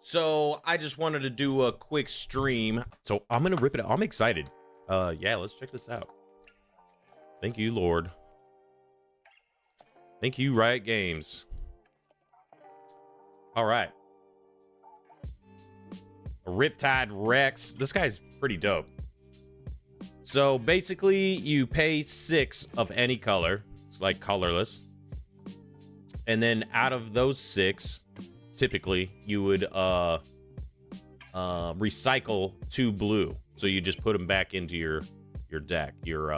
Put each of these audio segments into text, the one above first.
So I just wanted to do a quick stream. So I'm gonna rip it out. I'm excited. Yeah, let's check this out. Thank you, Lord. Thank you, Riot Games. All right. Riptide Rex. This guy's pretty dope. So basically, you pay 6 of any color. It's like colorless. And then out of those 6, typically you would recycle 2 blue. So you just put them back into your deck, your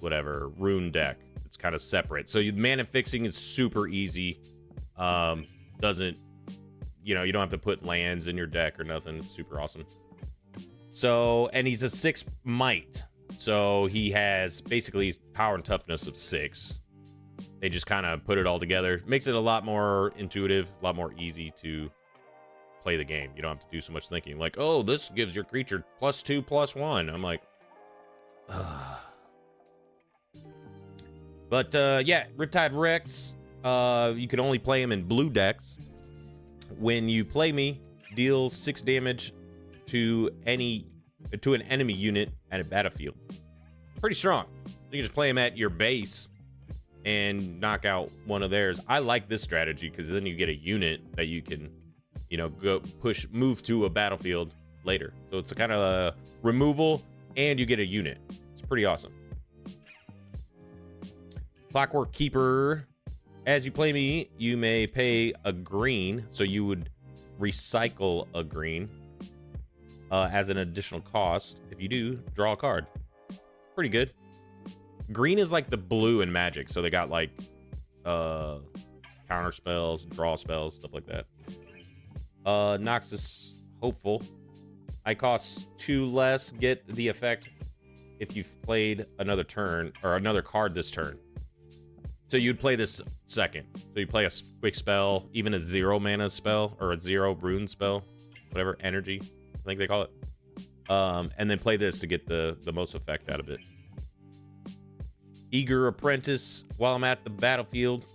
whatever rune deck. It's kind of separate. So mana fixing is super easy. Doesn't, you don't have to put lands in your deck or nothing. It's super awesome. So, and he's a 6 might. So he has basically power and toughness of 6. They just kind of put it all together. Makes it a lot more intuitive, a lot more easy to play the game. You don't have to do so much thinking. Like, oh, this gives your creature +2/+1. I'm like, ugh. But yeah, Riptide Rex. You can only play him in blue decks. When you play me, deal 6 damage to an enemy unit at a battlefield. Pretty strong. You can just play him at your base and knock out one of theirs. I like this strategy because then you get a unit that you can, go move to a battlefield later. So it's a kind of a removal and you get a unit. It's pretty awesome. Clockwork Keeper. As you play me, you may pay a green. So you would recycle a green as an additional cost. If you do, draw a card. Pretty good. Green is like the blue in Magic, so they got like counter spells, draw spells, stuff like that. Noxus Hopeful. I cost 2 less. Get the effect if you've played another turn or another card this turn. So you'd play this second. So you play a quick spell, even a 0 mana spell or a 0 rune spell, whatever energy I think they call it. And then play this to get the most effect out of it. Eager Apprentice. While I'm at the battlefield,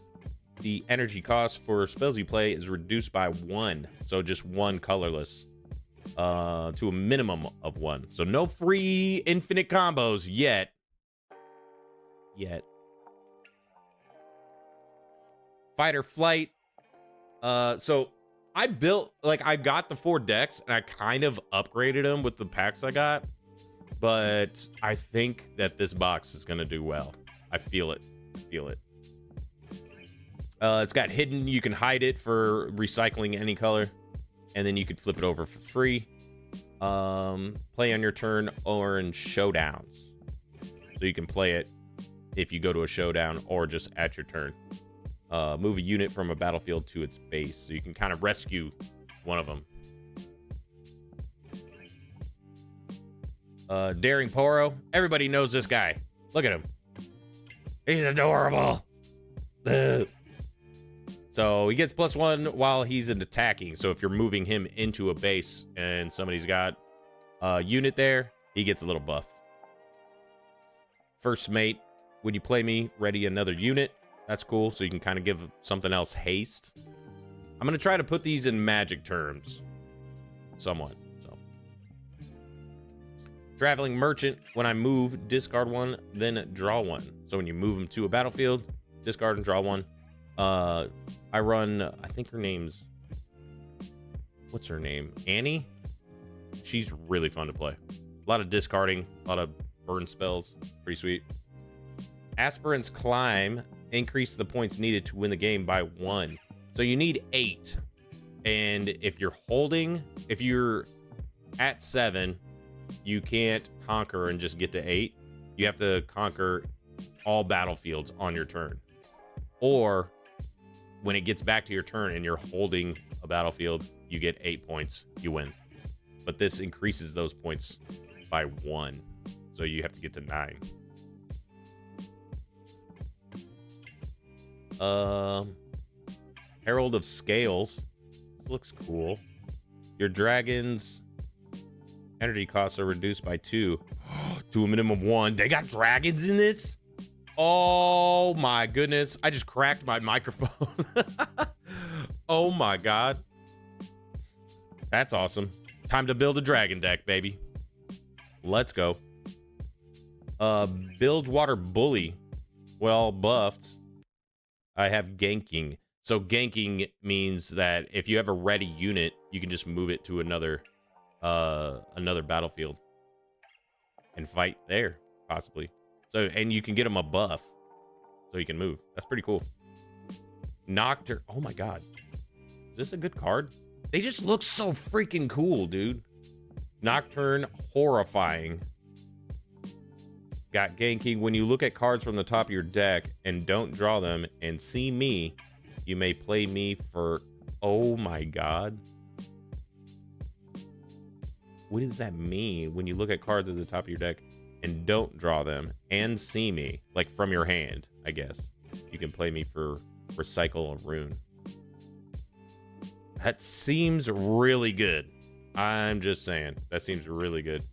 the energy cost for spells you play is reduced by 1. So just 1 colorless to a minimum of 1. So no free infinite combos yet. Fight or Flight. So I got the 4 decks and I kind of upgraded them with the packs I got. But I think that this box is going to do well. I feel it. It's got hidden. You can hide it for recycling any color. And then you could flip it over for free. Play on your turn or in showdowns. So you can play it if you go to a showdown or just at your turn. Move a unit from a battlefield to its base. So you can kind of rescue one of them. Daring Poro. Everybody knows this guy. Look at him. He's adorable. So he gets +1 while he's in attacking. So if you're moving him into a base and somebody's got a unit there, he gets a little buff. First Mate. When you play me, ready another unit. That's cool. So you can kind of give something else haste. I'm going to try to put these in Magic terms. Somewhat. Traveling Merchant. When I move, discard 1, then draw 1. So when you move them to a battlefield, discard and draw 1. I run, I think her name's, what's her name? Annie? She's really fun to play. A lot of discarding, a lot of burn spells. Pretty sweet. Aspirant's Climb. Increase the points needed to win the game by 1. So you need 8. And if you're at 7, you can't conquer and just get to 8. You have to conquer all battlefields on your turn. Or when it gets back to your turn and you're holding a battlefield, you get 8 points, you win. But this increases those points by 1. So you have to get to 9. Herald of Scales. This looks cool. Your dragons energy costs are reduced by 2 to a minimum of 1. They got dragons in this? Oh my goodness. I just cracked my microphone. Oh my god. That's awesome. Time to build a dragon deck, baby. Let's go. Bilgewater Bully. Well, buffed. I have ganking. So ganking means that if you have a ready unit, you can just move it to another battlefield and fight there, possibly. So, and you can get them a buff so you can move. That's pretty cool. Nocturne. Oh my god. Is this a good card? They just look so freaking cool, dude. Nocturne Horrifying. Got ganking. When you look at cards from the top of your deck and don't draw them and see me, you may play me for... Oh my god. What does that mean? When you look at cards at the top of your deck and don't draw them and see me, like from your hand, I guess, you can play me for Recycle a Rune. That seems really good. I'm just saying. That seems really good.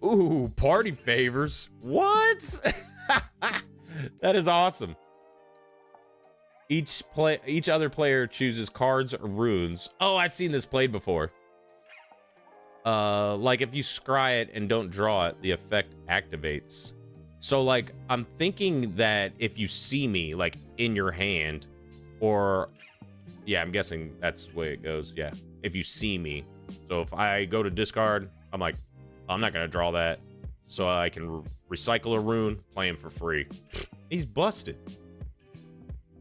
Ooh, party favors. What? That is awesome. Each other player chooses cards or runes. Oh, I've seen this played before. Like if you scry it and don't draw it, the effect activates. So like, I'm thinking that if you see me like in your hand, or yeah, I'm guessing that's the way it goes. Yeah, if you see me. So if I go to discard, I'm like, I'm not gonna draw that, so I can recycle a rune, play him for free. He's busted.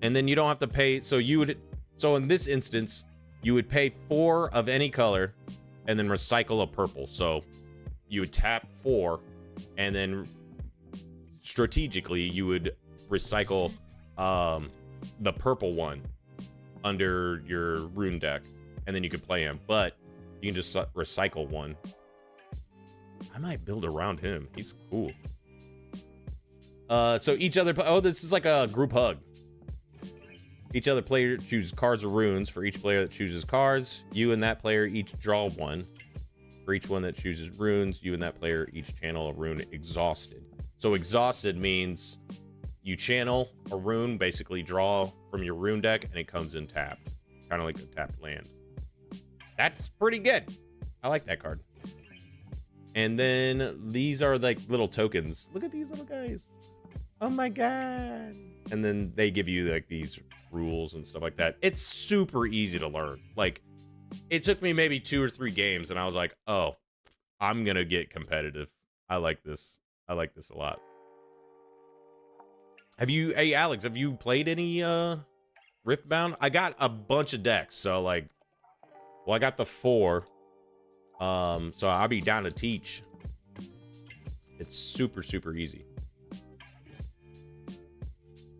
And then you don't have to pay. So in this instance, you would pay 4 of any color and then recycle a purple. So you would tap 4 and then strategically you would recycle the purple one under your rune deck, and then you could play him. But you can just recycle one. I might build around him. He's cool. So each other... Oh, this is like a group hug. Each other player chooses cards or runes. For each player that chooses cards, you and that player each draw one. For each one that chooses runes, you and that player each channel a rune exhausted. So exhausted means you channel a rune, basically draw from your rune deck, and it comes in tapped. Kind of like a tapped land. That's pretty good. I like that card. And then these are like little tokens. Look at these little guys. Oh my god. And then they give you like these rules and stuff like that. It's super easy to learn. Like, it took me maybe 2 or 3 games and I was like, oh, I'm gonna get competitive. I like this. I like this a lot. Hey Alex, have you played any Riftbound? I got a bunch of decks, so like, well, I got the 4. So I'll be down to teach. It's super, super easy.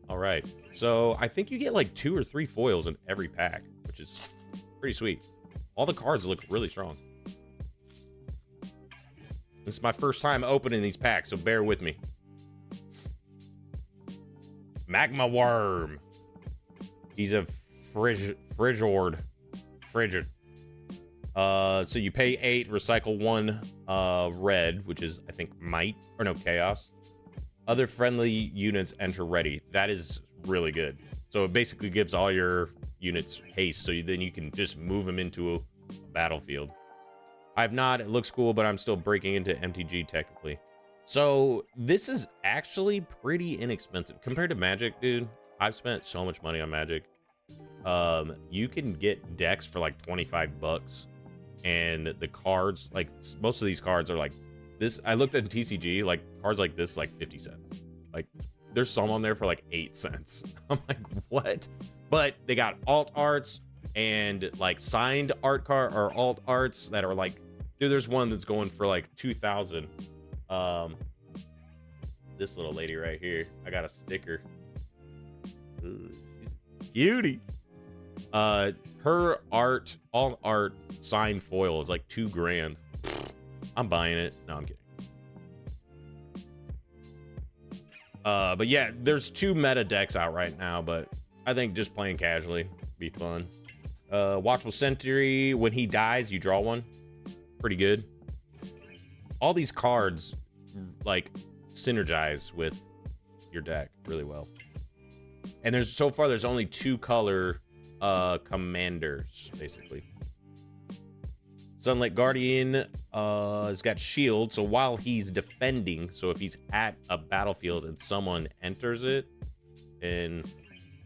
All right. So I think you get like 2 or 3 foils in every pack, which is pretty sweet. All the cards look really strong. This is my first time opening these packs, so bear with me. Magma Worm. He's a Frigid. So you pay 8, recycle 1 red, which is, I think, Might, or no, Chaos. Other friendly units enter ready. That is really good. So it basically gives all your units haste, so then you can just move them into a battlefield. I've not, it looks cool, but I'm still breaking into MTG technically. So this is actually pretty inexpensive. Compared to Magic, dude, I've spent so much money on Magic. You can get decks for like 25 bucks. And the cards, like most of these cards are like this. I looked at TCG, like cards like this, like 50 cents. Like there's some on there for like 8 cents. I'm like, what? But they got alt arts and like signed art card or alt arts that are like, dude, there's one that's going for like 2,000. This little lady right here, I got a sticker. Ooh, she's a cutie. Her art, all art signed foil is like $2 grand. I'm buying it. No, I'm kidding. But yeah, there's 2 meta decks out right now, but I think just playing casually be fun. Watchful Sentry, when he dies, you draw one. Pretty good. All these cards like synergize with your deck really well. And there's so far there's only 2 color commanders, basically. Sunlit Guardian has got shield, so while he's defending, so if he's at a battlefield and someone enters it and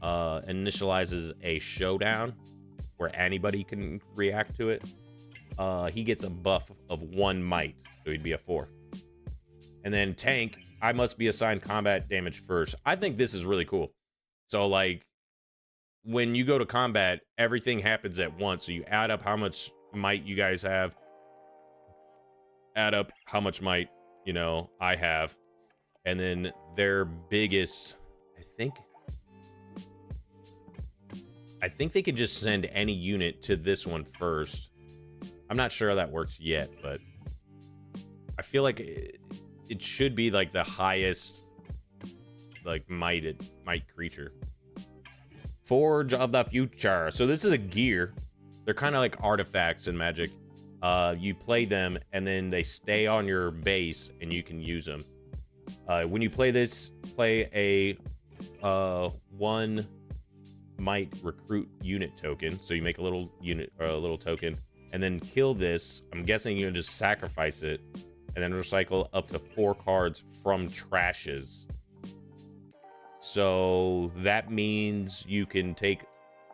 initializes a showdown where anybody can react to it, he gets a buff of 1 might, so he'd be a 4. And then tank, I must be assigned combat damage first. I think this is really cool. So like when you go to combat, everything happens at once, so you add up how much might you guys have, add up how much might, you know, I have, and then their biggest, I think they can just send any unit to this one first. I'm not sure how that works yet, but I feel like it should be like the highest like might creature. Forge of the Future. So this is a gear. They're kind of like artifacts in Magic. You play them and then they stay on your base and you can use them. When you play this, play a 1 might recruit unit token. So you make a little unit or a little token and then kill this. I'm guessing you can just sacrifice it and then recycle up to 4 cards from trashes. So that means you can take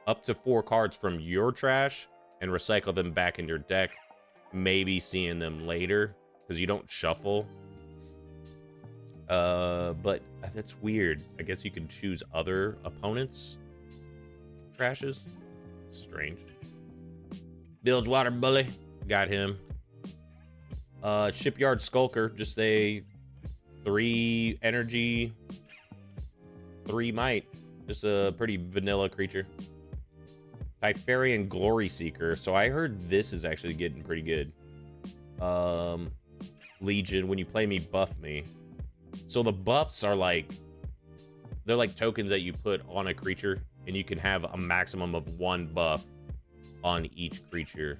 up to 4 cards from your trash and recycle them back in your deck, maybe seeing them later because you don't shuffle. But that's weird. I guess you can choose other opponents' trashes. It's strange. Bilgewater Bully, got him. Shipyard Skulker, just a 3 energy, 3 might. Just a pretty vanilla creature. Typharian Glory Seeker. So I heard this is actually getting pretty good. Legion, when you play me, buff me. So the buffs are like, they're like tokens that you put on a creature, and you can have a maximum of 1 buff on each creature.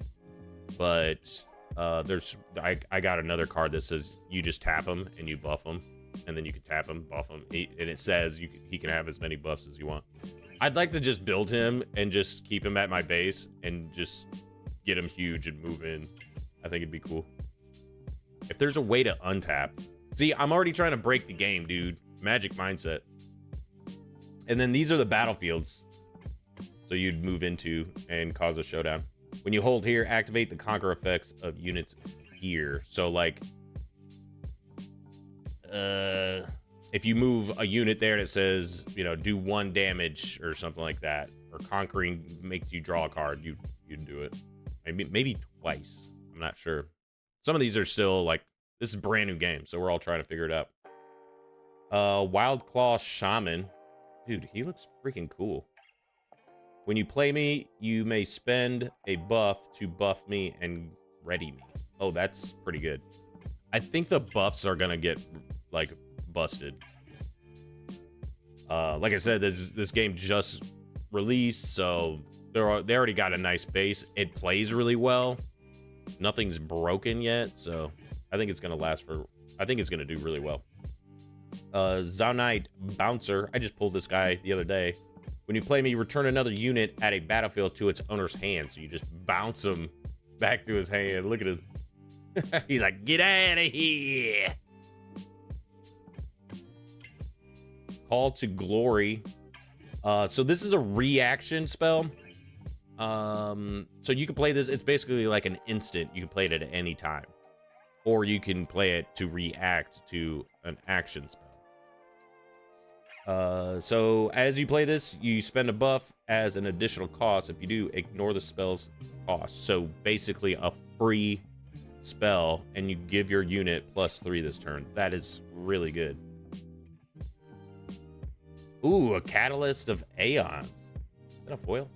But I got another card that says you just tap them and you buff them, and then you can tap him, buff him, and it says he can have as many buffs as you want. I'd like to just build him and just keep him at my base and just get him huge and move in. I think it'd be cool. If there's a way to untap. See, I'm already trying to break the game, dude. Magic mindset. And then these are the battlefields. So you'd move into and cause a showdown. When you hold here, activate the conquer effects of units here. So like, if you move a unit there and it says, you know, do 1 damage or something like that, or conquering makes you draw a card, you'd do it. Maybe twice. I'm not sure. Some of these are still like, this is a brand new game, so we're all trying to figure it out. Wild Claw Shaman. Dude, he looks freaking cool. When you play me, you may spend a buff to buff me and ready me. Oh, that's pretty good. I think the buffs are gonna get like busted. Like I said, this game just released, so they already got a nice base. It plays really well. Nothing's broken yet, so I think it's gonna last for. I think it's gonna do really well. Zaunite Bouncer. I just pulled this guy the other day. When you play me, return another unit at a battlefield to its owner's hand. So you just bounce him back to his hand. Look at him. He's like, get out of here. Call to Glory. So this is a reaction spell. So you can play this. It's basically like an instant. You can play it at any time. Or you can play it to react to an action spell. So as you play this, you spend a buff as an additional cost. If you do, ignore the spell's cost. So basically a free spell, and you give your unit +3 this turn. That is really good. Ooh, a Catalyst of Aeons. Is that a foil?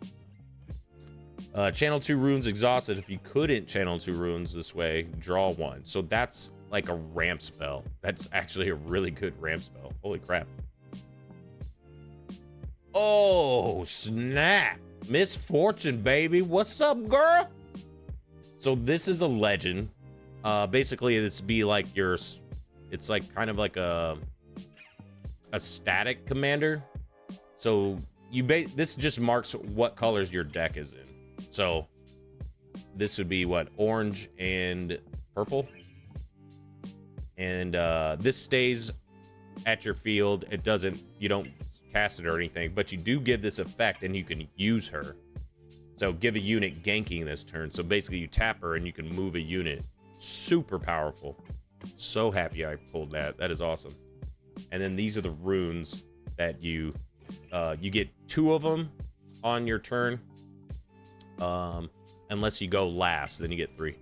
Channel 2 runes exhausted. If you couldn't channel 2 runes this way, draw 1. So that's like a ramp spell. That's actually a really good ramp spell. Holy crap. Oh, snap. Misfortune, baby. What's up, girl? So this is a legend. Basically, it's be like it's like kind of like a static commander. So this just marks what colors your deck is in. So this would be what, orange and purple, and this stays at your field. It doesn't, you don't cast it or anything, but you do give this effect and you can use her. So give a unit ganking this turn. So basically you tap her and you can move a unit. Super powerful. So happy I pulled that. That is awesome. And then these are the runes that you get 2 of them on your turn. Unless you go last, then you get 3.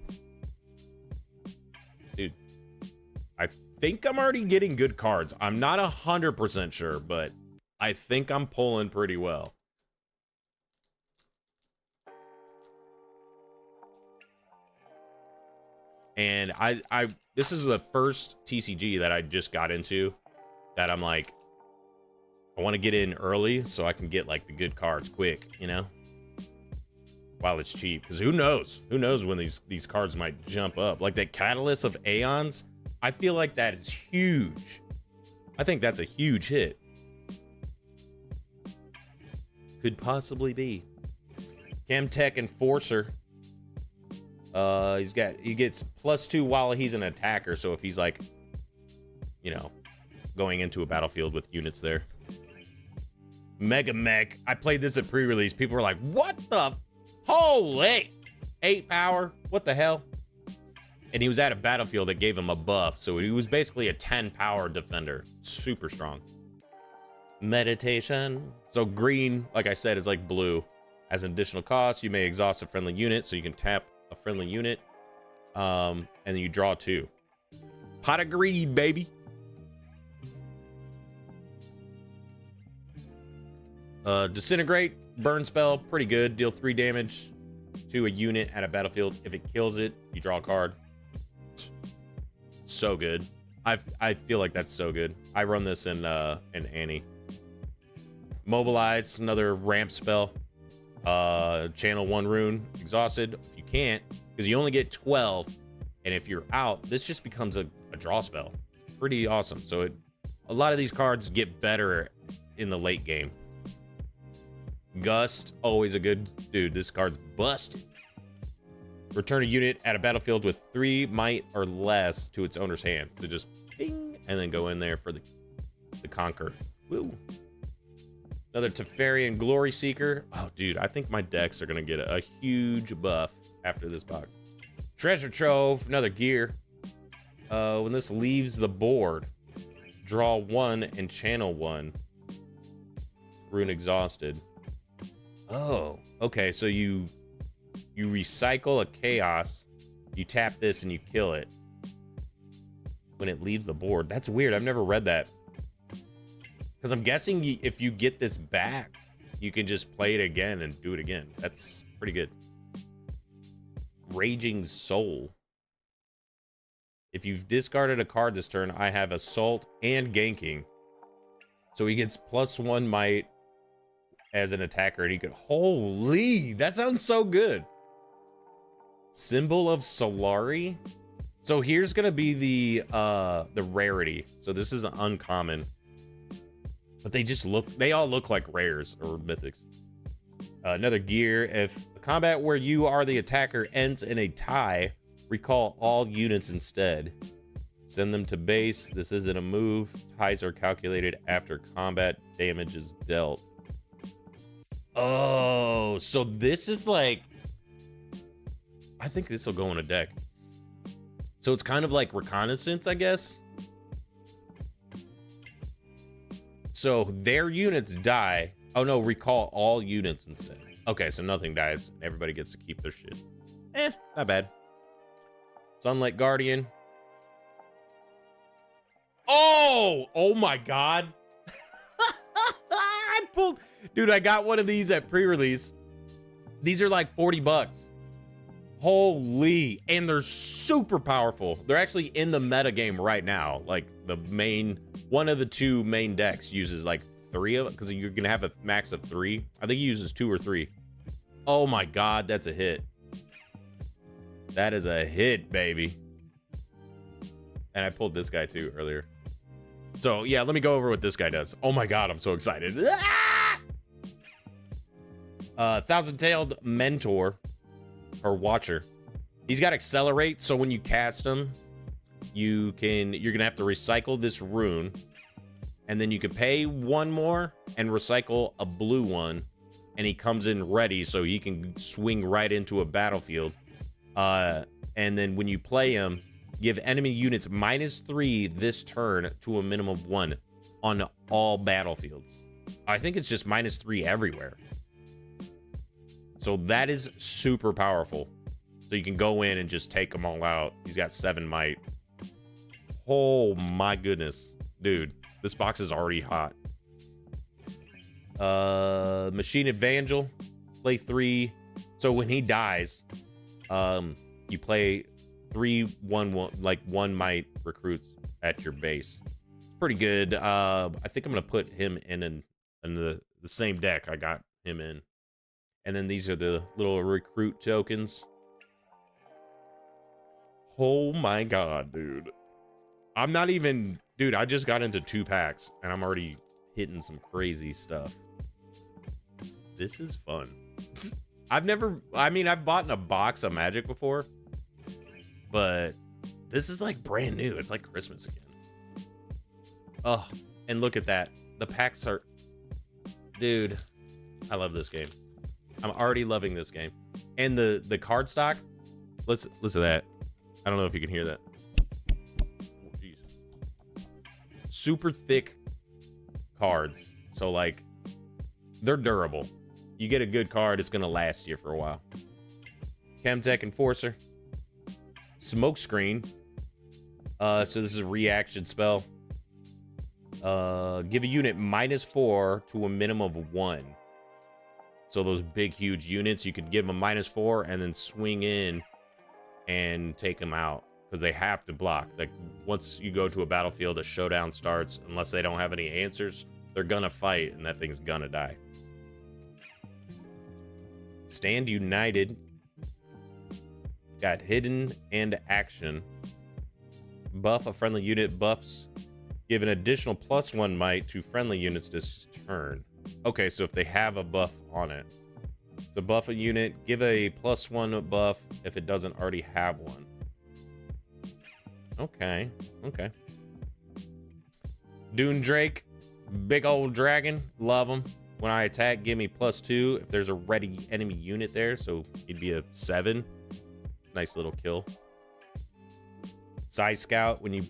Dude, I think I'm already getting good cards. I'm not 100% sure, but I think I'm pulling pretty well. And this is the first TCG that I just got into that I'm like, I want to get in early so I can get like the good cards quick, you know, while it's cheap. Because who knows when these cards might jump up. Like that Catalyst of Aeons, I feel like that is huge. I think that's a huge hit. Could possibly be. Chemtech Enforcer. He gets +2 while he's an attacker. So if he's like, you know, going into a battlefield with units there. Mega Mech. I played this at pre-release. People were like, what the? Holy! 8 power. What the hell? And he was at a battlefield that gave him a buff. So he was basically a 10 power defender. Super strong. Meditation. So green, like I said, is like blue. As an additional cost, you may exhaust a friendly unit. So you can tap a friendly unit. And then you draw 2. Pot of greed, baby. Disintegrate, burn spell, pretty good. Deal 3 damage to a unit at a battlefield. If it kills it, you draw a card. So good. I feel like that's so good. I run this in Annie. Mobilize, another ramp spell. Channel 1 rune, exhausted. If you can't, because you only get 12, and if you're out, this just becomes a draw spell. It's pretty awesome. So a lot of these cards get better in the late game. Gust, always a good dude. This card's busted. Return a unit at a battlefield with 3 might or less to its owner's hand. So just bing, and then go in there for the conquer. Woo. Another Teferian Glory Seeker. Oh, dude, I think my decks are gonna get a huge buff after this box. Treasure Trove, another gear. When this leaves the board, draw 1 and channel 1. Rune exhausted. Oh, okay. So you recycle a chaos, you tap this and you kill it when it leaves the board. That's weird. I've never read that. Because I'm guessing if you get this back, you can just play it again and do it again. That's pretty good. Raging Soul. If you've discarded a card this turn, I have Assault and Ganking. So he gets +1 might as an attacker, and he could, holy, that sounds so good. Symbol of Solari. So here's gonna be the rarity. So this is an uncommon, but they all look like rares or mythics. Another gear. If a combat where you are the attacker ends in a tie, recall all units instead. Send them to base. This isn't a move. Ties are calculated after combat damage is dealt. Oh, so this is like, I think this will go in a deck. So it's kind of like reconnaissance, I guess. So their units die. Oh no, recall all units instead. Okay, so nothing dies. Everybody gets to keep their shit. Not bad. Sunlight Guardian. Oh my God. I pulled, dude, I got one of these at pre-release. These are like 40 bucks. Holy, and they're super powerful. They're actually in the meta game right now. Like the main, one of the 2 main decks uses like 3 of it, because you're gonna have a max of 3. I think he uses 2 or 3. Oh my God, that's a hit. That is a hit, baby. And I pulled this guy too earlier. So yeah, let me go over what this guy does. Oh my God, I'm so excited. Ah! Thousand-tailed mentor or watcher. He's got accelerate, so when you cast him, you're gonna have to recycle this rune, and then you can pay one more and recycle a blue one, and he comes in ready, so he can swing right into a battlefield. And then when you play him, give enemy units -3 this turn to a minimum of 1 on all battlefields. I think it's just -3 everywhere. So that is super powerful. So you can go in and just take them all out. He's got 7 might. Oh my goodness. Dude, this box is already hot. Machine Evangel. Play 3. So when he dies, you play 3/1/1, like 1 might recruits at your base. It's pretty good. I think I'm gonna put him in the same deck I got him in. And then these are the little recruit tokens. Oh my god, dude. I'm not even... Dude, I just got into 2 packs, and I'm already hitting some crazy stuff. This is fun. I've bought in a box of Magic before, but this is like brand new. It's like Christmas again. Oh, and look at that. The packs are... Dude, I love this game. I'm already loving this game. And the card stock, listen to that. I don't know if you can hear that. Oh, geez. Super thick cards. So like, they're durable. You get a good card, it's gonna last you for a while. Chemtech Enforcer. Smokescreen. So this is a reaction spell. Give a unit -4 to a minimum of 1. So those big, huge units, you could give them a -4 and then swing in and take them out because they have to block. Like once you go to a battlefield, a showdown starts. Unless they don't have any answers, they're gonna fight and that thing's gonna die. Stand United. Got hidden and action. Buff a friendly unit. Buffs give an additional +1 might to friendly units this turn. Okay, so if they have a buff on it. So buff a unit, give a +1 buff if it doesn't already have one. Okay, okay. Dune Drake, big old dragon, love him. When I attack, give me +2 if there's a ready enemy unit there, so he'd be a 7. Nice little kill. Side Scout, when you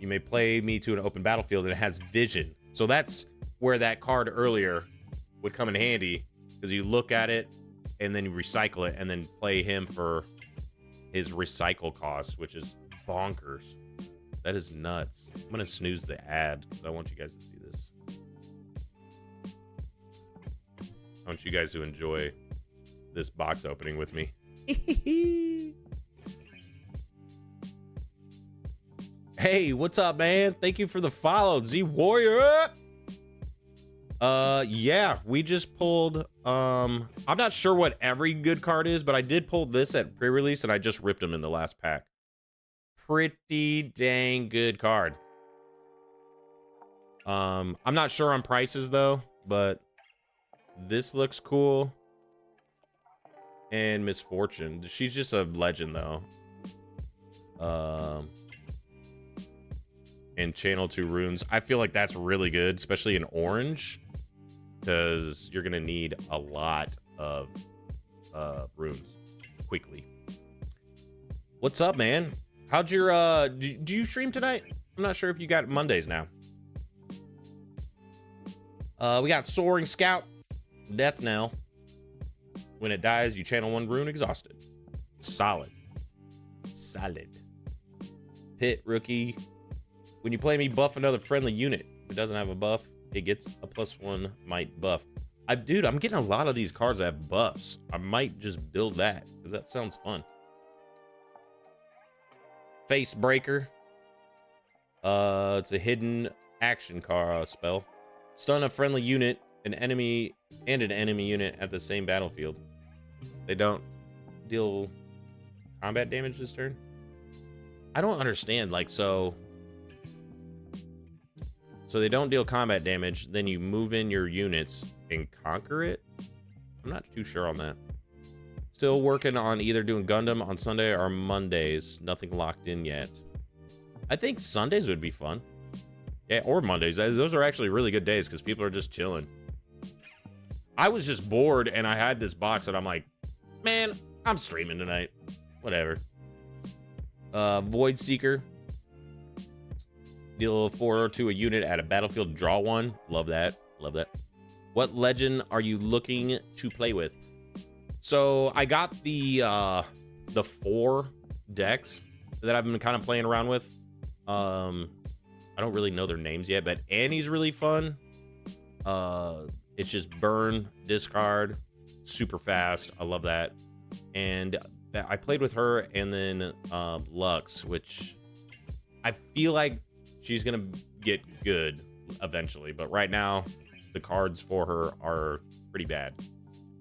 may play me to an open battlefield and it has vision. So that's where that card earlier would come in handy, because you look at it and then you recycle it and then play him for his recycle cost, which is bonkers. That is nuts. I'm gonna snooze the ad because I want you guys to see this. I want you guys to enjoy this box opening with me. Hey, what's up, man? Thank you for the follow, Z Warrior. Yeah, we just pulled, I'm not sure what every good card is, but I did pull this at pre-release and I just ripped them in the last pack. Pretty dang good card. I'm not sure on prices though, but this looks cool. And Misfortune, she's just a legend though. And Channel 2 runes. I feel like that's really good, especially in orange, because you're gonna need a lot of runes quickly. What's up, man? How'd your do you stream tonight? I'm not sure if you got Mondays now. We got Soaring Scout, Death Knell. When it dies, you channel 1 rune, exhausted. Solid. Solid. Pit Rookie. When you play me, buff another friendly unit. If it doesn't have a buff, it gets a +1 might buff. Dude, I'm getting a lot of these cards that have buffs. I might just build that, because that sounds fun. Face Breaker. It's a hidden action spell. Stun a friendly unit, an enemy unit at the same battlefield. They don't deal combat damage this turn. I don't understand. Like, so they don't deal combat damage, then you move in your units and conquer it. I'm not too sure on that. Still working on either doing Gundam on Sunday or Mondays. Nothing locked in yet. I think Sundays would be fun. Yeah, or Mondays. Those are actually really good days because people are just chilling. I was just bored and I had this box and I'm like, man, I'm streaming tonight. Whatever. Void Seeker. Deal 4 to a unit at a battlefield. Draw 1. Love that. Love that. What legend are you looking to play with? So I got the 4 decks that I've been kind of playing around with. I don't really know their names yet, but Annie's really fun. It's just burn, discard, super fast. I love that. And I played with her, and then Lux, which I feel like she's gonna get good eventually, but right now the cards for her are pretty bad.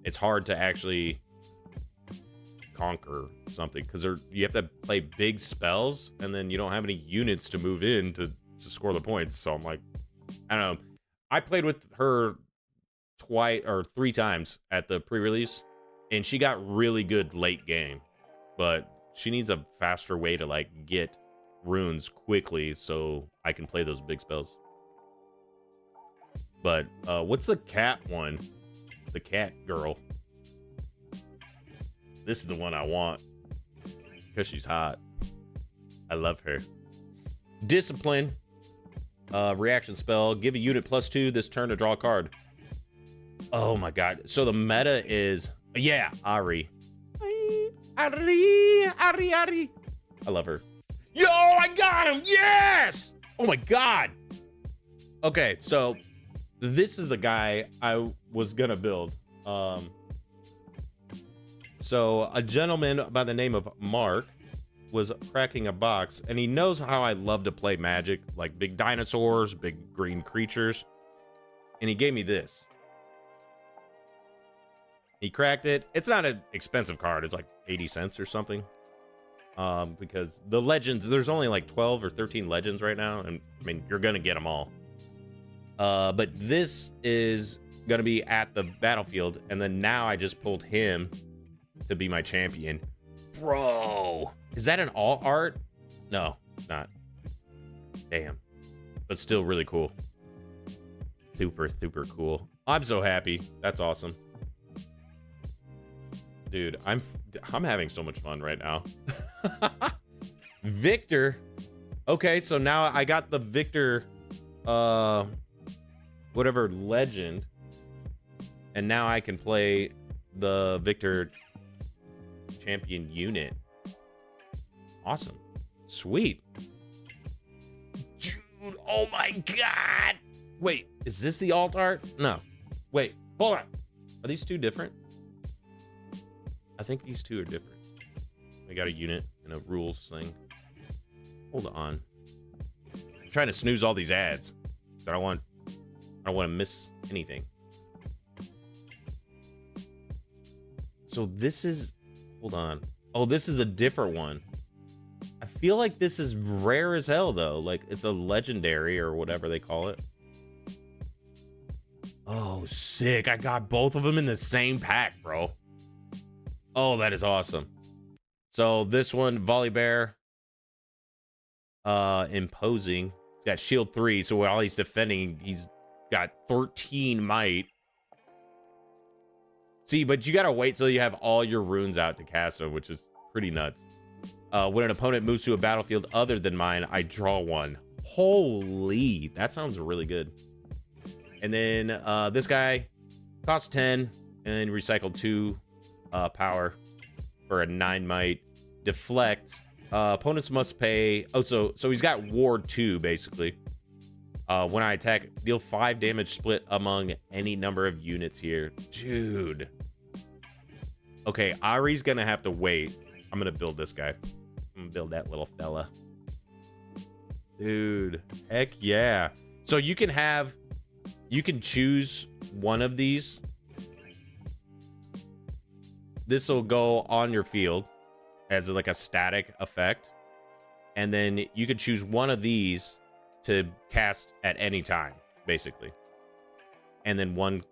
It's hard to actually conquer something because you have to play big spells, and then you don't have any units to move in to score the points. So I'm like, I don't know. I played with her twice or 3 times at the pre-release, and she got really good late game, but she needs a faster way to like get runes quickly so I can play those big spells. But what's the cat one? The cat girl. This is the one I want because she's hot. I love her. Discipline. Reaction spell. Give a unit +2 this turn to draw a card. Oh my god. So the meta is, yeah, Ari. Ari. I love her. Yo, I got him. Yes. Oh my god. Okay, so this is the guy I was gonna build. So a gentleman by the name of Mark was cracking a box, and he knows how I love to play Magic, like big dinosaurs, big green creatures, and he gave me this. He cracked it. It's not an expensive card. It's like 80 cents or something. Because the legends, there's only like 12 or 13 legends right now, and I mean, you're gonna get them all. But this is gonna be at the battlefield, and then now I just pulled him to be my champion. Bro, is that an alt art? No, not. Damn, but still really cool. Super cool. I'm so happy. That's awesome. Dude, I'm having so much fun right now. Victor. Okay, so now I got the Victor whatever legend, and now I can play the Victor champion unit. Awesome. Sweet. Dude, oh my god. Wait, is this the alt art? No. Wait, hold on. Are these two different? I think these two are different. We got a unit and a rules thing. Hold on. I'm trying to snooze all these ads. I don't want to miss anything. So this is, hold on. Oh, this is a different one. I feel like this is rare as hell though. Like it's a legendary or whatever they call it. Oh, sick. I got both of them in the same pack, bro. Oh, that is awesome. So this one, Volley Bear, imposing. He's got shield 3, so while he's defending, he's got 13 might. See, but you gotta wait till you have all your runes out to cast them, which is pretty nuts. When an opponent moves to a battlefield other than mine, I draw 1. Holy, that sounds really good. And then this guy costs 10 and recycle 2 power for a 9 might. Deflect. Opponents must pay. Oh, so he's got ward 2 basically. When I attack, deal 5 damage split among any number of units here. Dude. Okay, Ari's gonna have to wait. I'm gonna build this guy. I'm gonna build that little fella. Dude, heck yeah. So you can choose one of these. This will go on your field as like a static effect. And then you could choose one of these to cast at any time, basically. And then one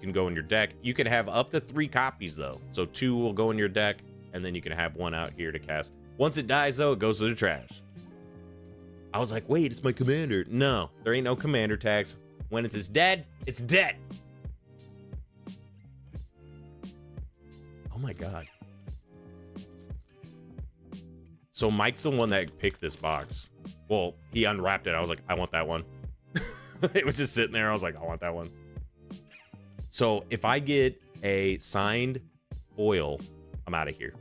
can go in your deck. You can have up to 3 copies though. So 2 will go in your deck, and then you can have 1 out here to cast. Once it dies though, it goes to the trash. I was like, wait, it's my commander. No, there ain't no commander tags. When it's dead, it's dead. Oh my God. So Mike's the one that picked this box. Well, he unwrapped it. I was like, I want that one. It was just sitting there. I was like, I want that one. So if I get a signed foil, I'm out of here.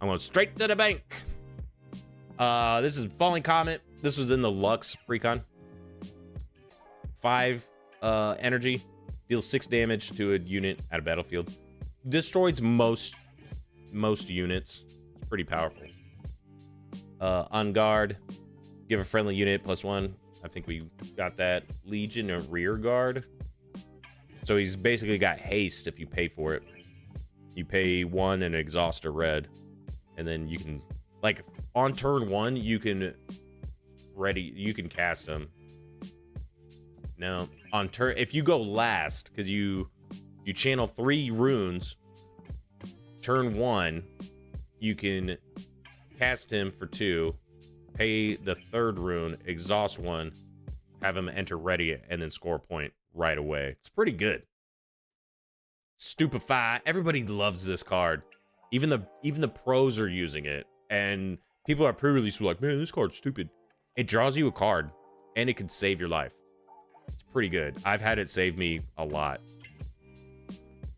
I'm going straight to the bank. This is Falling Comet. This was in the Lux Precon. 5 energy. Deals 6 damage to a unit at a battlefield. Destroys most units. It's pretty powerful. On guard. Give a friendly unit +1. I think we got that. Legion or rear guard. So he's basically got haste if you pay for it. You pay 1 and exhaust a red. And then you can, like, on turn 1, you can cast him. Now, on turn, if you go last, because you channel 3 runes, turn 1, you can cast him for 2, pay the 3rd rune, exhaust 1, have him enter ready, and then score a point right away. It's pretty good. Stupefy. Everybody loves this card. Even the pros are using it, and people are pre-release like, man, this card's stupid. It draws you a card, and it can save your life. It's pretty good. I've had it save me a lot.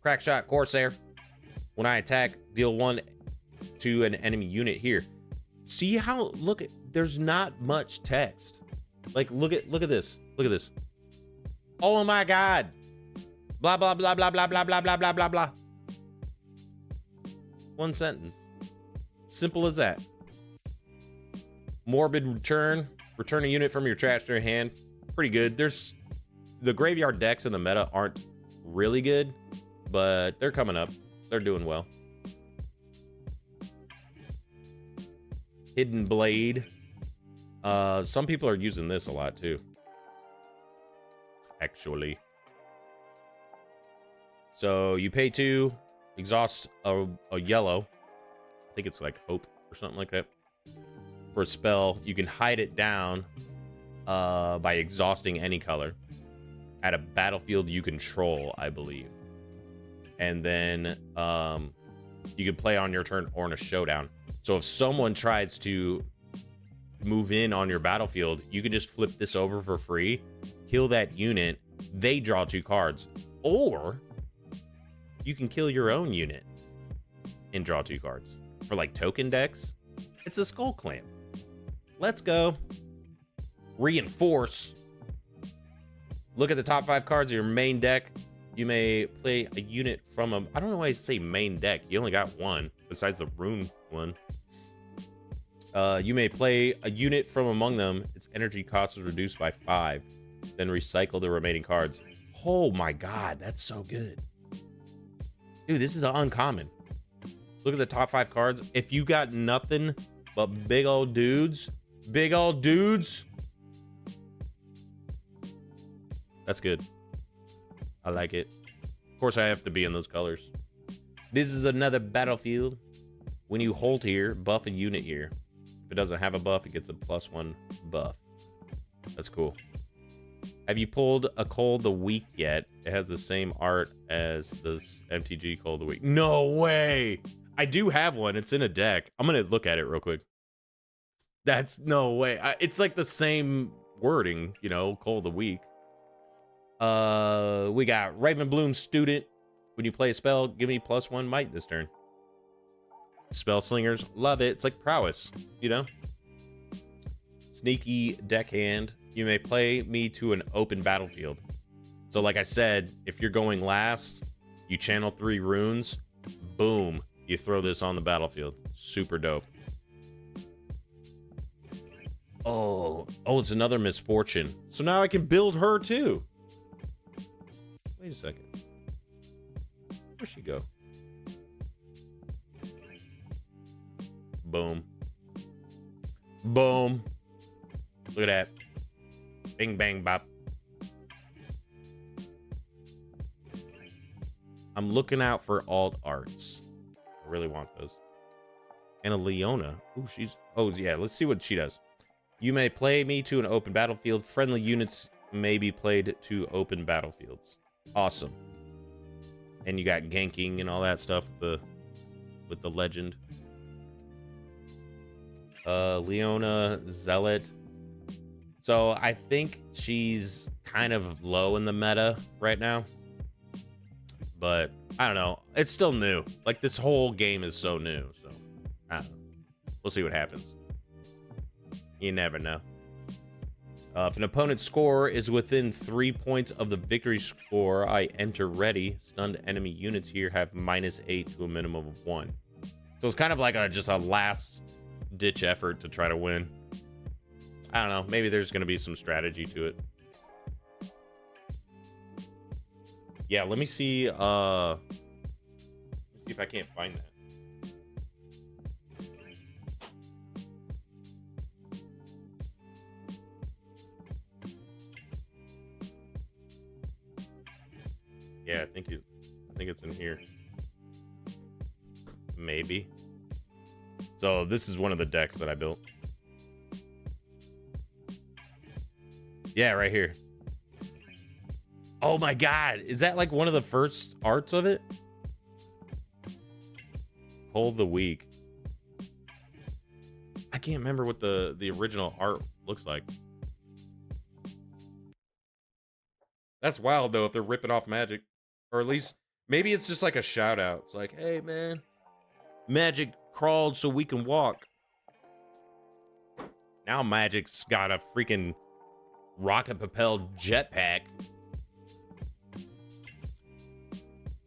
Crackshot Corsair. When I attack, deal 1 to an enemy unit here. See how, look at, there's not much text. Like, look at this. Look at this. Oh my God. Blah, blah, blah, blah, blah, blah, blah, blah, blah, blah, blah. 1 sentence. Simple as that. Morbid Return. Return a unit from your trash to your hand. Pretty good. There's the graveyard decks in the meta aren't really good, but they're coming up. They're doing well. Hidden Blade. Some people are using this a lot too. Actually. So you pay 2, exhaust a yellow. I think it's like Hope or something like that. For a spell, you can hide it down by exhausting any color at a battlefield you control, I believe. And then you can play on your turn or in a showdown. So if someone tries to move in on your battlefield, you can just flip this over for free, kill that unit, they draw 2 cards. Or you can kill your own unit and draw 2 cards. For like token decks, it's a Skull Clamp. Let's go. Reinforce. Look at the top 5 cards of your main deck. You may play a unit from a, I don't know why I say main deck. You only got 1 besides the rune one. You may play a unit from among them. Its energy cost is reduced by 5. Then recycle the remaining cards. Oh my God, that's so good. Dude, this is uncommon. Look at the top 5 cards. If you got nothing but big old dudes, that's good. I like it. Of course, I have to be in those colors. This is another battlefield. When you hold here, buff a unit here. If it doesn't have a buff, it gets a +1 buff. That's cool. Have you pulled a Cole the Week yet? It has the same art as this MTG Cole the Week. No way! I do have one. It's in a deck. I'm gonna look at it real quick. That's no way. It's like the same wording, you know, Cole the Week. We got Ravenbloom Student. When you play a spell, give me +1 might this turn. Spell Slingers, love it. It's like prowess, you know? Sneaky Deckhand. You may play me to an open battlefield. So like I said, if you're going last, you channel 3 runes, boom, you throw this on the battlefield. Super dope. Oh, it's another Misfortune. So now I can build her too. Wait a second. Where'd she go? Boom. Boom. Look at that. Bing, bang, bop. I'm looking out for alt arts. I really want those. And a Leona. Ooh, she's... Oh, yeah, let's see what she does. You may play me to an open battlefield. Friendly units may be played to open battlefields. Awesome. And you got ganking and all that stuff with the legend. Leona Zealot. So I think she's kind of low in the meta right now. But I don't know. It's still new. Like, this whole game is so new. So I don't know. We'll see what happens. You never know. If an opponent's score is within 3 points of the victory score, I enter ready. Stunned enemy units here have -8 to a minimum of 1. So it's kind of like just a last ditch effort to try to win. I don't know. Maybe there's going to be some strategy to it. Yeah, let me see. Let me see if I can't find that. Yeah, I think it's in here. Maybe. So this is one of the decks that I built. Yeah, right here. Oh my god, is that like one of the first arts of it? Hold the Weak. I can't remember what the original art looks like. That's wild though if they're ripping off Magic. Or at least maybe it's just like a shout out. It's like, hey man, Magic crawled so we can walk. Now Magic's got a freaking rocket propelled jetpack.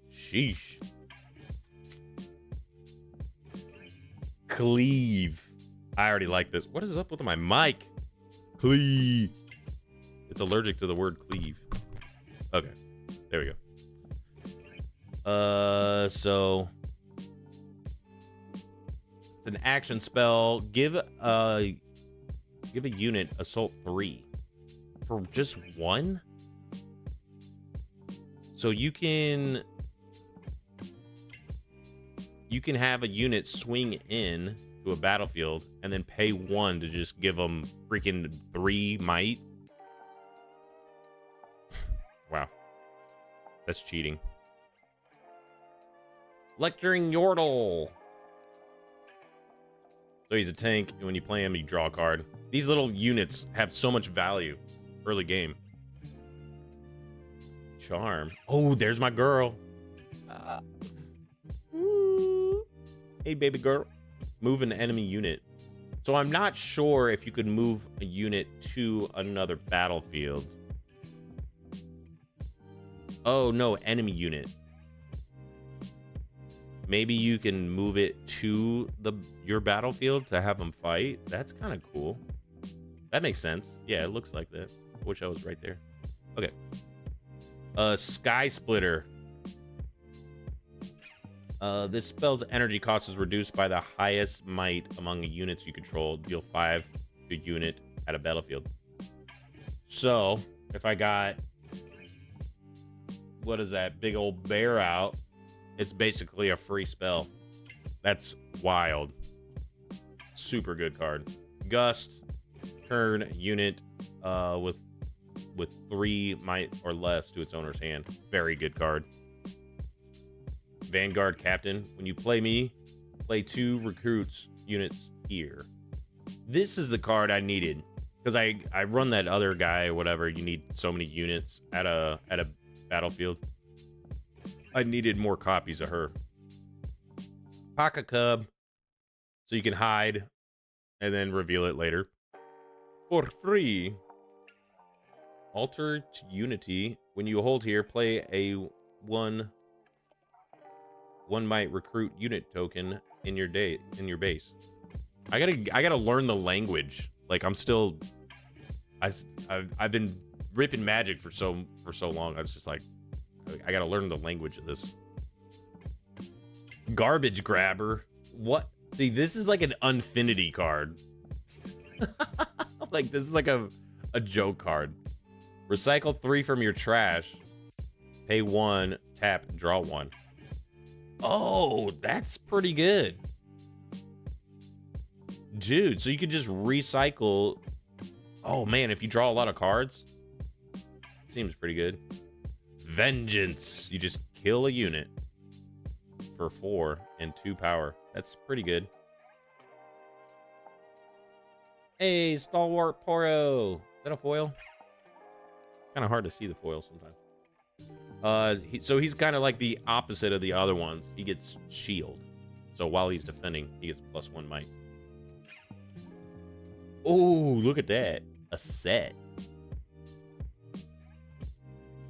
Sheesh. Cleave. I already like this. What is up with my mic? Cleave. It's allergic to the word cleave. Okay. There we go. So it's an action spell. Give a unit assault 3 for just 1. So you can have a unit swing in to a battlefield and then pay 1 to just give them freaking 3 might. Wow, that's cheating. Lecturing Yordle. So he's a tank, and when you play him, you draw a card. These little units have so much value early game. Charm. Oh, there's my girl. Hey, baby girl. Move an enemy unit. So I'm not sure if you could move a unit to another battlefield. Oh, no, enemy unit. Maybe you can move it to your battlefield to have them fight. That's kind of cool. That makes sense. Yeah, it looks like that. I wish I was right there. Okay. Sky Splitter. This spell's energy cost is reduced by the highest might among the units you control. Deal 5 to unit at a battlefield. So, if I got... What is that? Big old bear out. It's basically a free spell. That's wild. Super good card. Gust. Turn unit with 3 might or less to its owner's hand. Very good card. Vanguard Captain. When you play me, play 2 recruits units here. This is the card I needed. Because I run that other guy or whatever. You need so many units at a battlefield. I needed more copies of her. Pocket Cub. So you can hide and then reveal it later. For free. Alter to Unity. When you hold here, play a 1 might recruit unit token in your base. I gotta learn the language. Like I'm still I've been ripping Magic for so long. I was just like I gotta learn the language of this. Garbage Grabber. What? See, this is like an Unfinity card. Like this is like a joke card. Recycle 3 from your trash. Pay 1, tap, draw 1. Oh, that's pretty good. Dude, so you could just recycle. Oh man, if you draw a lot of cards, seems pretty good. Vengeance. You just kill a unit for 4 and 2 power. That's pretty good. Hey, Stalwart Poro. Is that a foil? Kind of hard to see the foil sometimes. So he's kind of like the opposite of the other ones. He gets shield. So while he's defending, he gets +1 might. Oh, look at that. A set.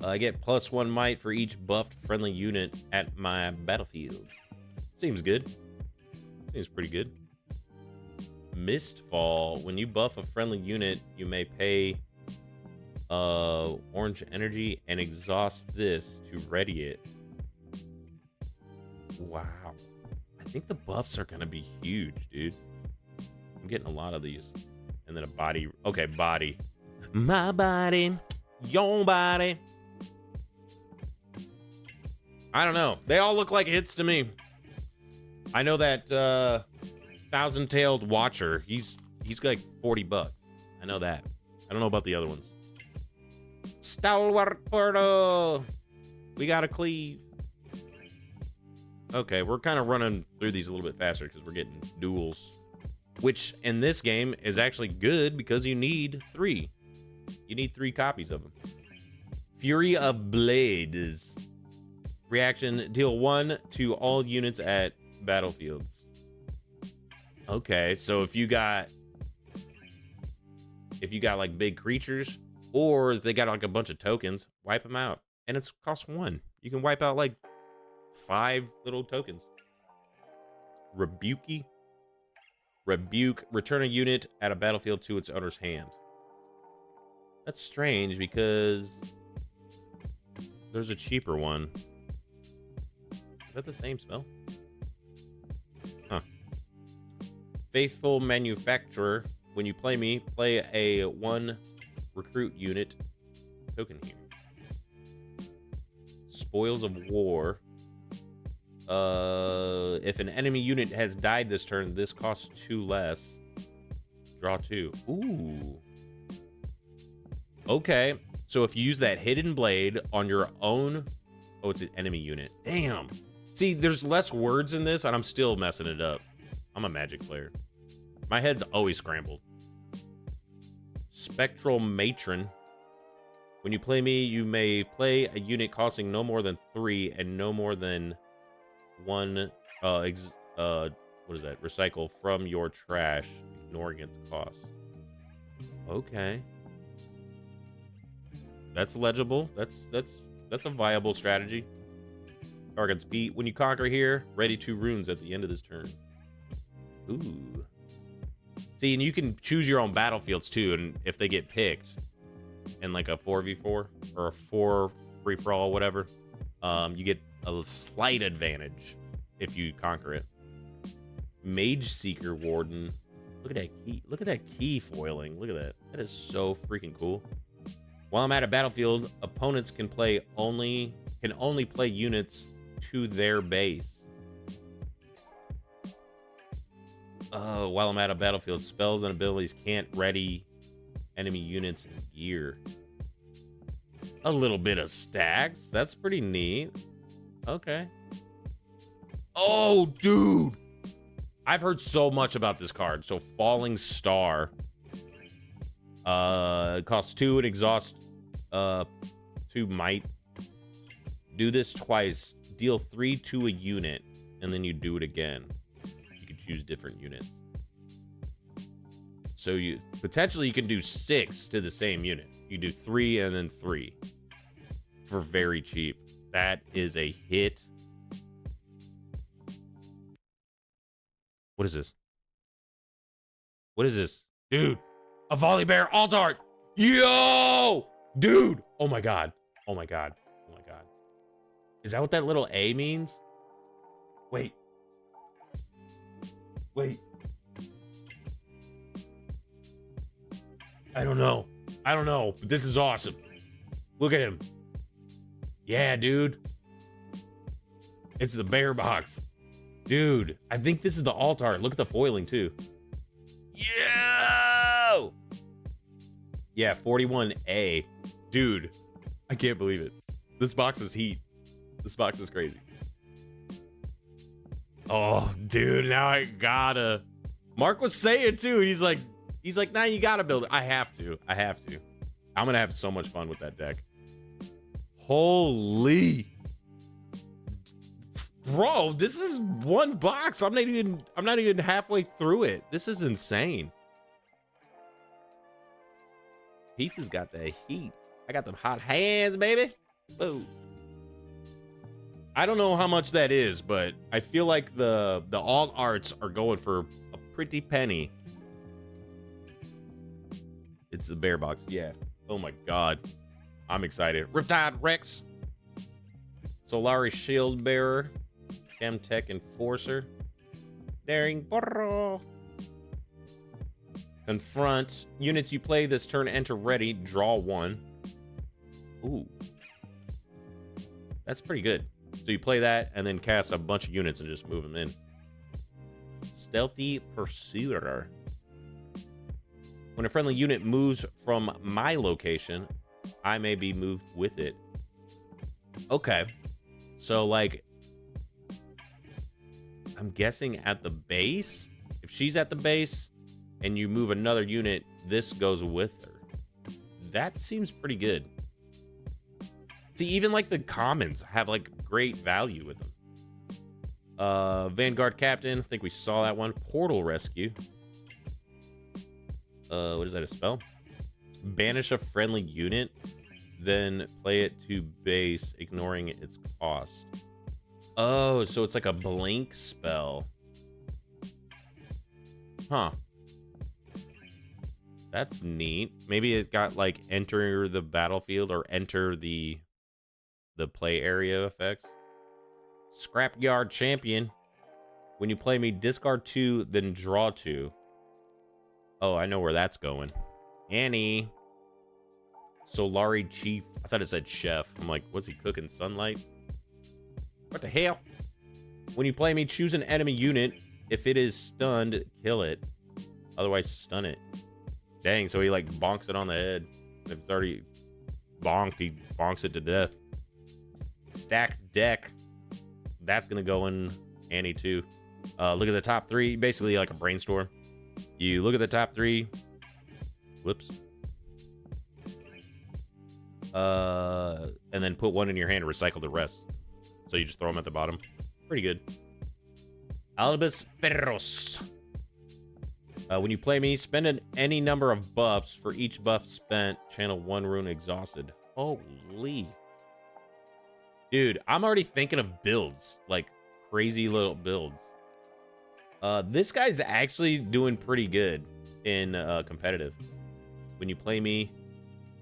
I get +1 might for each buffed friendly unit at my battlefield. Seems good. Seems pretty good. Mistfall. When you buff a friendly unit, you may pay orange energy and exhaust this to ready it. Wow. I think the buffs are gonna be huge, dude. I'm getting a lot of these. And then a body. Okay, body. My body. Your body. I don't know. They all look like hits to me. I know that thousand-tailed watcher. He's like $40. I know that. I don't know about the other ones. Stalwart Portal. We got a cleave. Okay, we're kind of running through these a little bit faster because we're getting duels, which in this game is actually good because you need 3. You need 3 copies of them. Fury of Blades. Reaction, deal 1 to all units at battlefields. Okay, so if you got like big creatures, or if they got like a bunch of tokens, wipe them out. And it's cost 1. You can wipe out like 5 little tokens. Rebuke. Return a unit at a battlefield to its owner's hand. That's strange because there's a cheaper one. Is that the same spell? Huh. Faithful Manufacturer. When you play me, play a 1 recruit unit token here. Spoils of War. If an enemy unit has died this turn, this costs 2 less. Draw 2. Ooh. Okay. So if you use that Hidden Blade on your own... Oh, it's an enemy unit. Damn. See, there's less words in this, and I'm still messing it up. I'm a Magic player. My head's always scrambled. Spectral Matron. When you play me, you may play a unit costing no more than 3 and no more than 1, what is that? Recycle from your trash, ignoring its cost. Okay. That's legible. That's a viable strategy. Targets beat. When you conquer here, ready 2 runes at the end of this turn. Ooh. See, and you can choose your own battlefields too, and if they get picked in like a 4v4 or a 4 free-for-all, whatever, you get a slight advantage if you conquer it. Mage Seeker Warden. Look at that key. Look at that key foiling. Look at that. That is so freaking cool. While I'm at a battlefield, opponents can only play units to their base. While I'm at a battlefield, spells and abilities can't ready enemy units and gear. A little bit of stacks. That's pretty neat. Okay. Oh, dude. I've heard so much about this card. So Falling Star. It costs 2 and exhaust 2 might. Do this twice. Deal 3 to a unit, and then you do it again. You can choose different units. So you can do 6 to the same unit. You do 3 and then 3 for very cheap. That is a hit. What is this? What is this? Dude, a volley bear alt art. Yo, dude. Oh my God. Oh my God. Oh my God. Is that what that little A means? Wait. Wait. I don't know. I don't know, but this is awesome. Look at him. Yeah, dude. It's the bear box. Dude, I think this is the alt art. Look at the foiling, too. Yo! Yeah, 41A. Dude, I can't believe it. This box is heat. This box is crazy. Oh, dude, now I gotta. Mark was saying, too. He's like, nah, you gotta build it. I have to. I'm gonna have so much fun with that deck. Holy. Bro, this is one box. I'm not even halfway through it. This is insane. Pizza's got the heat. I got them hot hands, baby. Whoa. I don't know how much that is, but I feel like the alt arts are going for a pretty penny. It's the bear box. Yeah. Oh my god. I'm excited. Riptide Rex. Solari Shield Bearer. Chemtech Enforcer. Daring Burrow. Confront. Units you play this turn enter ready. Draw one. Ooh. That's pretty good. So you play that and then cast a bunch of units and just move them in. Stealthy Pursuer. When a friendly unit moves from my location, I may be moved with it. Okay. So, like, I'm guessing at the base? If she's at the base and you move another unit, this goes with her. That seems pretty good. See, even, like, the commons have, like, great value with them. Vanguard Captain. I think we saw that one. Portal Rescue. What is that, a spell? Banish a friendly unit, then play it to base, ignoring its cost. Oh, so it's like a blink spell. Huh. That's neat. Maybe it got like enter the battlefield or enter the play area effects. Scrapyard Champion. When you play me, discard 2, then draw 2. Oh, I know where that's going. Annie. Solari Chief. I thought it said chef. I'm like, what's he cooking? Sunlight? What the hell? When you play me, choose an enemy unit. If it is stunned, kill it. Otherwise, stun it. Dang, so he like bonks it on the head. If it's already bonked, he bonks it to death. Stacked deck. That's gonna go in Annie too. Look at the top 3. Basically like a brainstorm. You look at the top 3. Whoops. And then put one in your hand and recycle the rest. So you just throw them at the bottom. Pretty good. Albus Ferros. When you play me, spend any number of buffs. For each buff spent, channel 1 rune exhausted. Holy. Dude, I'm already thinking of builds. Like, crazy little builds. This guy's actually doing pretty good in competitive. When you play me,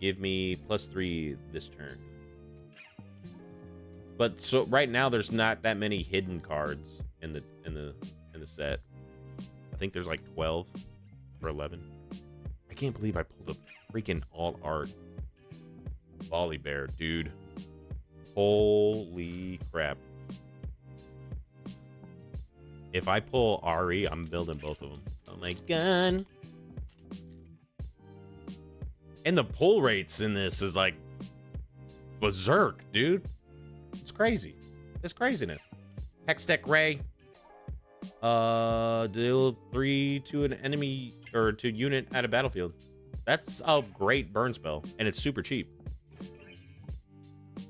give me +3 this turn. But so right now there's not that many hidden cards in the set. I think there's like 12 or 11. I can't believe I pulled a freaking alt art volley bear, dude. Holy crap. If I pull Ari, I'm building both of them. Oh my god. And the pull rates in this is like berserk, dude. It's crazy. It's craziness. Hextech Ray. Deal 3 to an enemy or to unit at a battlefield. That's a great burn spell, and it's super cheap.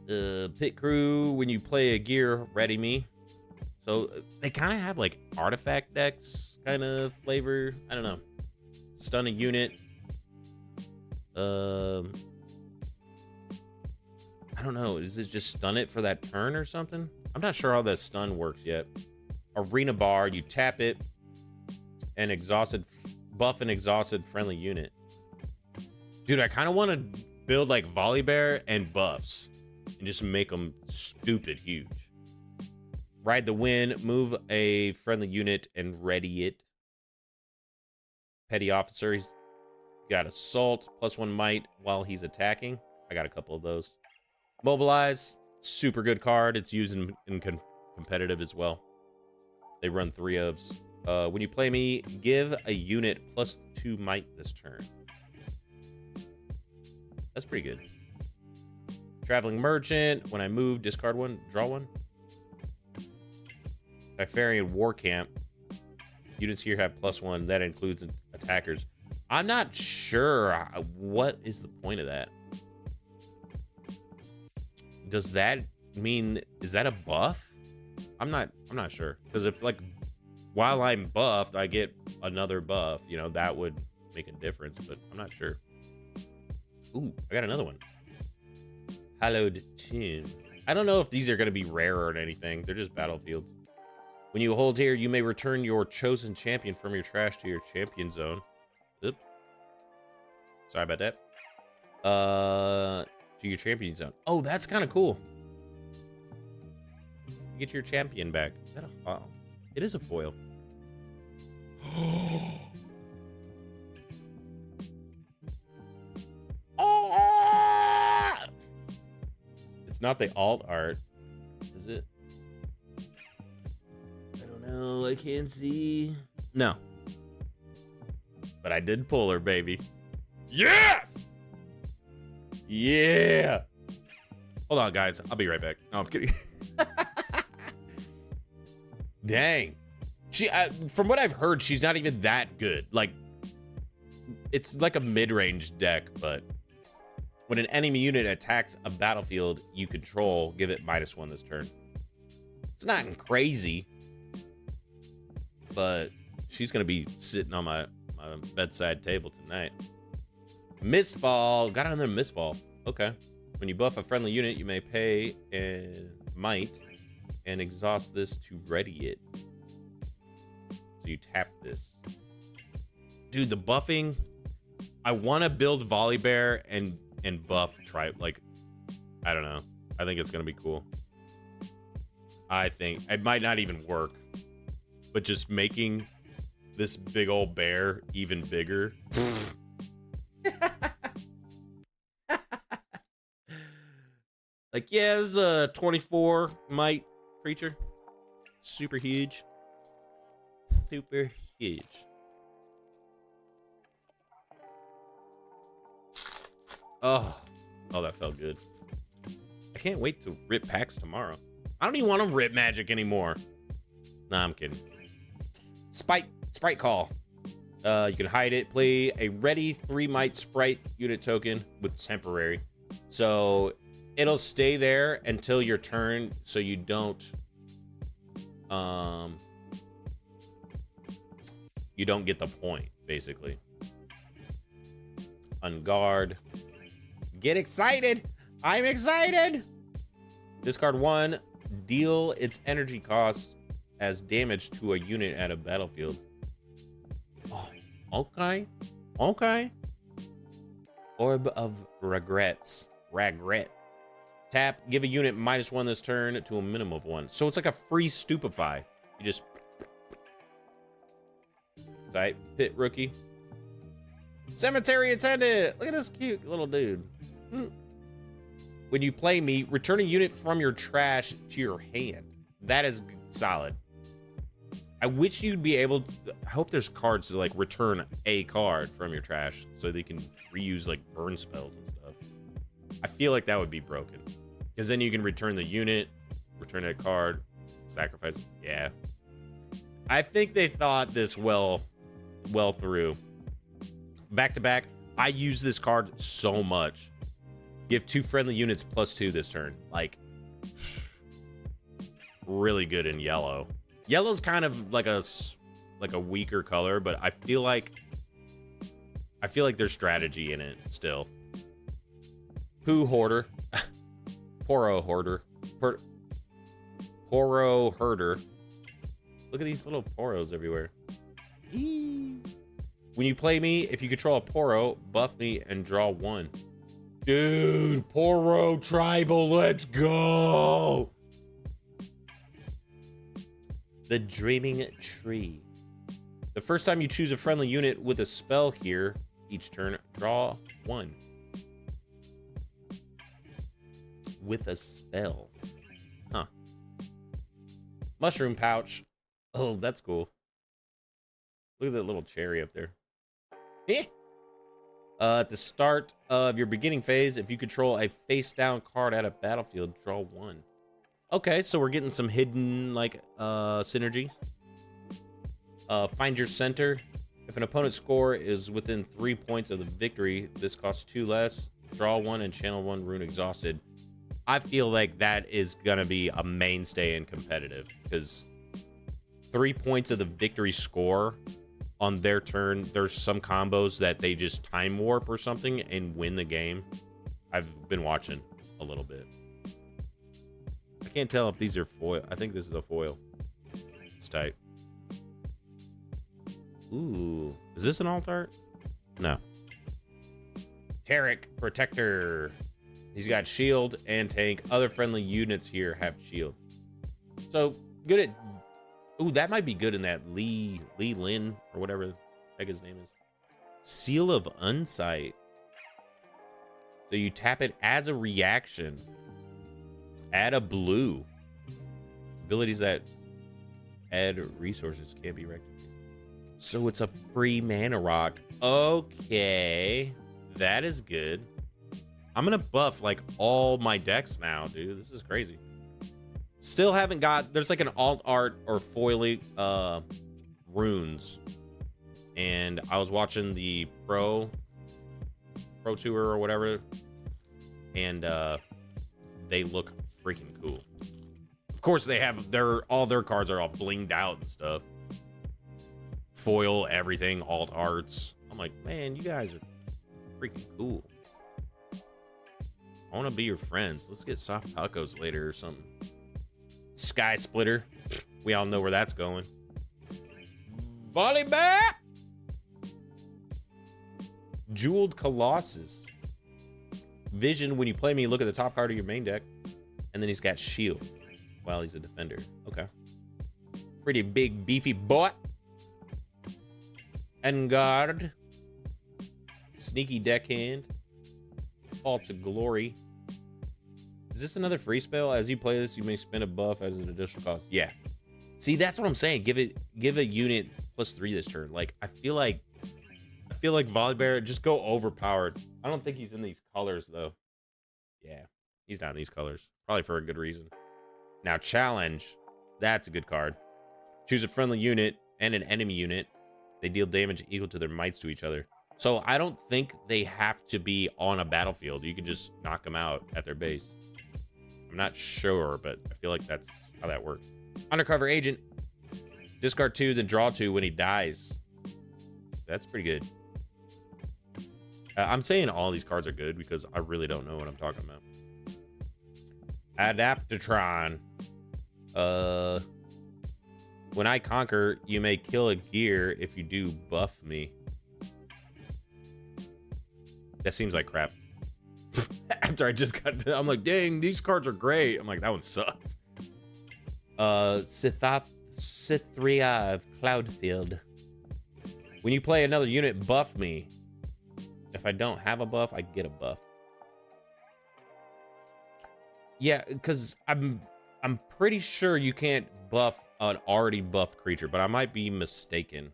Pit Crew, when you play a gear, ready me. So they kind of have like artifact decks kind of flavor. I don't know. Stun a unit. I don't know. Is it just stun it for that turn or something? I'm not sure how that stun works yet. Arena Bar, you tap it and buff an exhausted friendly unit. Dude, I kind of want to build like Volley Bear and buffs and just make them stupid huge. Ride the Wind, move a friendly unit and ready it. Petty Officer, he's got Assault, +1 might while he's attacking. I got a couple of those. Mobilize, super good card. It's used in competitive as well. They run 3 ofs. When you play me, give a unit +2 might this turn. That's pretty good. Traveling Merchant. When I move, discard 1, draw 1. Typharian War Camp. Units here have +1. That includes attackers. I'm not sure what is the point of that. Does that mean, is that a buff? I'm not sure. Because if, like, while I'm buffed, I get another buff, you know, that would make a difference, but I'm not sure. Ooh, I got another one. Hallowed Tomb. I don't know if these are going to be rare or anything. They're just battlefields. When you hold here, you may return your chosen champion from your trash to your champion zone. Oops. Sorry about that. To your champion zone. Oh, that's kind of cool. You get your champion back. Is that a foil? It is a foil. It's not the alt art, is it? I don't know. I can't see. No. But I did pull her, baby. Yes! Yeah! Hold on, guys. I'll be right back. No, I'm kidding. Dang. She, from what I've heard, she's not even that good. Like, it's like a mid-range deck, but when an enemy unit attacks a battlefield you control, give it -1 this turn. It's not crazy, but she's gonna be sitting on my bedside table tonight. Mistfall. Got another Mistfall. Okay. When you buff a friendly unit, you may pay a might and exhaust this to ready it. So you tap this. Dude, the buffing. I want to build Volibear and buff Tribe. Like, I don't know. I think it's going to be cool. I think it might not even work. But just making this big old bear even bigger. Like, yeah, this is a 24 might creature. Super huge. Super huge. Oh, that felt good. I can't wait to rip packs tomorrow. I don't even want to rip Magic anymore. Nah, I'm kidding. Sprite Call. You can hide it. Play a ready 3 might sprite unit token with temporary. So it'll stay there until your turn, so you don't get the point, basically. Unguard. Get excited! I'm excited! Discard 1. Deal its energy cost as damage to a unit at a battlefield. Oh, okay. Okay. Orb of Regrets. Regret. Tap. Give a unit -1 this turn to a minimum of 1. So it's like a free Stupefy. You just... Tight. Pit Rookie. Cemetery Attendant. Look at this cute little dude. When you play me, return a unit from your trash to your hand. That is solid. I wish you'd be able to... I hope there's cards to, like, return a card from your trash so they can reuse, like, burn spells and stuff. I feel like that would be broken. Because then you can return the unit, return that card, sacrifice it. Yeah. I think they thought this well through. Back to back, I use this card so much. Give 2 friendly units +2 this turn. Like, really good in yellow. Yellow's kind of like a weaker color, but I feel like there's strategy in it still. Poo Hoarder. Poro Hoarder. Poro Herder. Look at these little poros everywhere. Eee. When you play me, if you control a Poro, buff me and draw 1. Dude, Poro Tribal, let's go! The Dreaming Tree. The first time you choose a friendly unit with a spell here, each turn, draw 1. With a spell. Huh. Mushroom pouch. Oh, that's cool. Look at that little cherry up there. Eh. At the start of your beginning phase, if you control a face-down card at a battlefield, draw one. Okay, so we're getting some hidden, like, synergy. Find your center. If an opponent's score is within 3 points of the victory, this costs 2 less. Draw one and channel one rune exhausted. I feel like that is gonna be a mainstay in competitive, because 3 points of the victory score on their turn, there's some combos that they just time warp or something and win the game. I've been watching a little bit. I can't tell if these are foil. I think this is a foil. It's tight. Ooh, is this an alt art? No. Tarek Protector. He's got shield and tank. Other friendly units here have shield. So good at. Ooh, that might be good in that Lee Lin or whatever the heck his name is. Seal of Unsight. So you tap it as a reaction. Add a blue. Abilities that add resources can't be rectified. So it's a free mana rock. Okay. That is good. I'm gonna buff like all my decks now, dude. This is crazy. Still haven't got, there's like an alt art or foiling runes. And I was watching the Pro Tour or whatever. And they look freaking cool. Of course they have all their cards are all blinged out and stuff. Foil everything, alt arts. I'm like, man, you guys are freaking cool. I want to be your friends. Let's get soft tacos later or something. Sky Splitter. We all know where that's going. Volleyball. Jeweled Colossus. Vision, when you play me, look at the top card of your main deck. And then he's got shield while he's a defender. Okay. Pretty big, beefy boy. And guard. Sneaky deckhand. Fall to Glory. Is this another free spell? As you play this, you may spend a buff as an additional cost. Yeah. See, that's what I'm saying. Give a unit +3 this turn. Like, I feel like Volibear, just go overpowered. I don't think he's in these colors though. Yeah, he's not in these colors. Probably for a good reason. Now challenge. That's a good card. Choose a friendly unit and an enemy unit. They deal damage equal to their mites to each other. So I don't think they have to be on a battlefield. You can just knock them out at their base. I'm not sure, but I feel like that's how that works. Undercover Agent. Discard 2, then draw 2 when he dies. That's pretty good. I'm saying all these cards are good because I really don't know what I'm talking about. Adaptatron. When I conquer, you may kill a gear. If you do, buff me. That seems like crap. After I just got done, I'm like, dang, these cards are great. I'm like, that one sucks. Sithria of Cloudfield. When you play another unit, buff me. If I don't have a buff, I get a buff. Yeah, because I'm pretty sure you can't buff an already buffed creature, but I might be mistaken.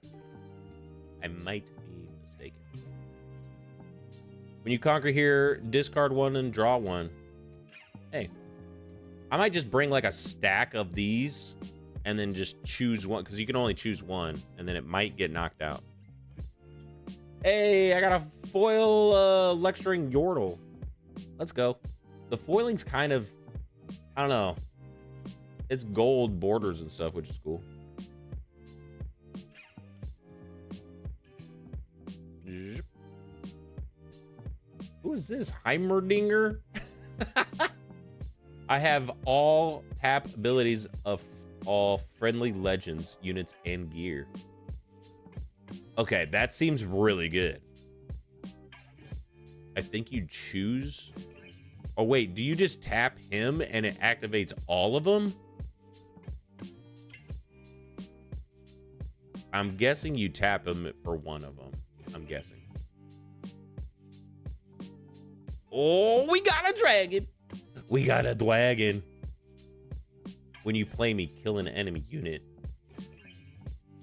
I might be mistaken. When you conquer here, discard 1 and draw 1. Hey, I might just bring like a stack of these and then just choose one, because you can only choose one, and then it might get knocked out. Hey, I got a foil lecturing Yordle. Let's go. The foiling's kind of, I don't know. It's gold borders and stuff, which is cool. Who is this? Heimerdinger? I have all tap abilities of all friendly legends, units, and gear. Okay, that seems really good. I think you choose... Oh, wait, do you just tap him and it activates all of them? I'm guessing you tap him for one of them. I'm guessing. Oh, we got a dragon. We got a dragon. When you play me, kill an enemy unit.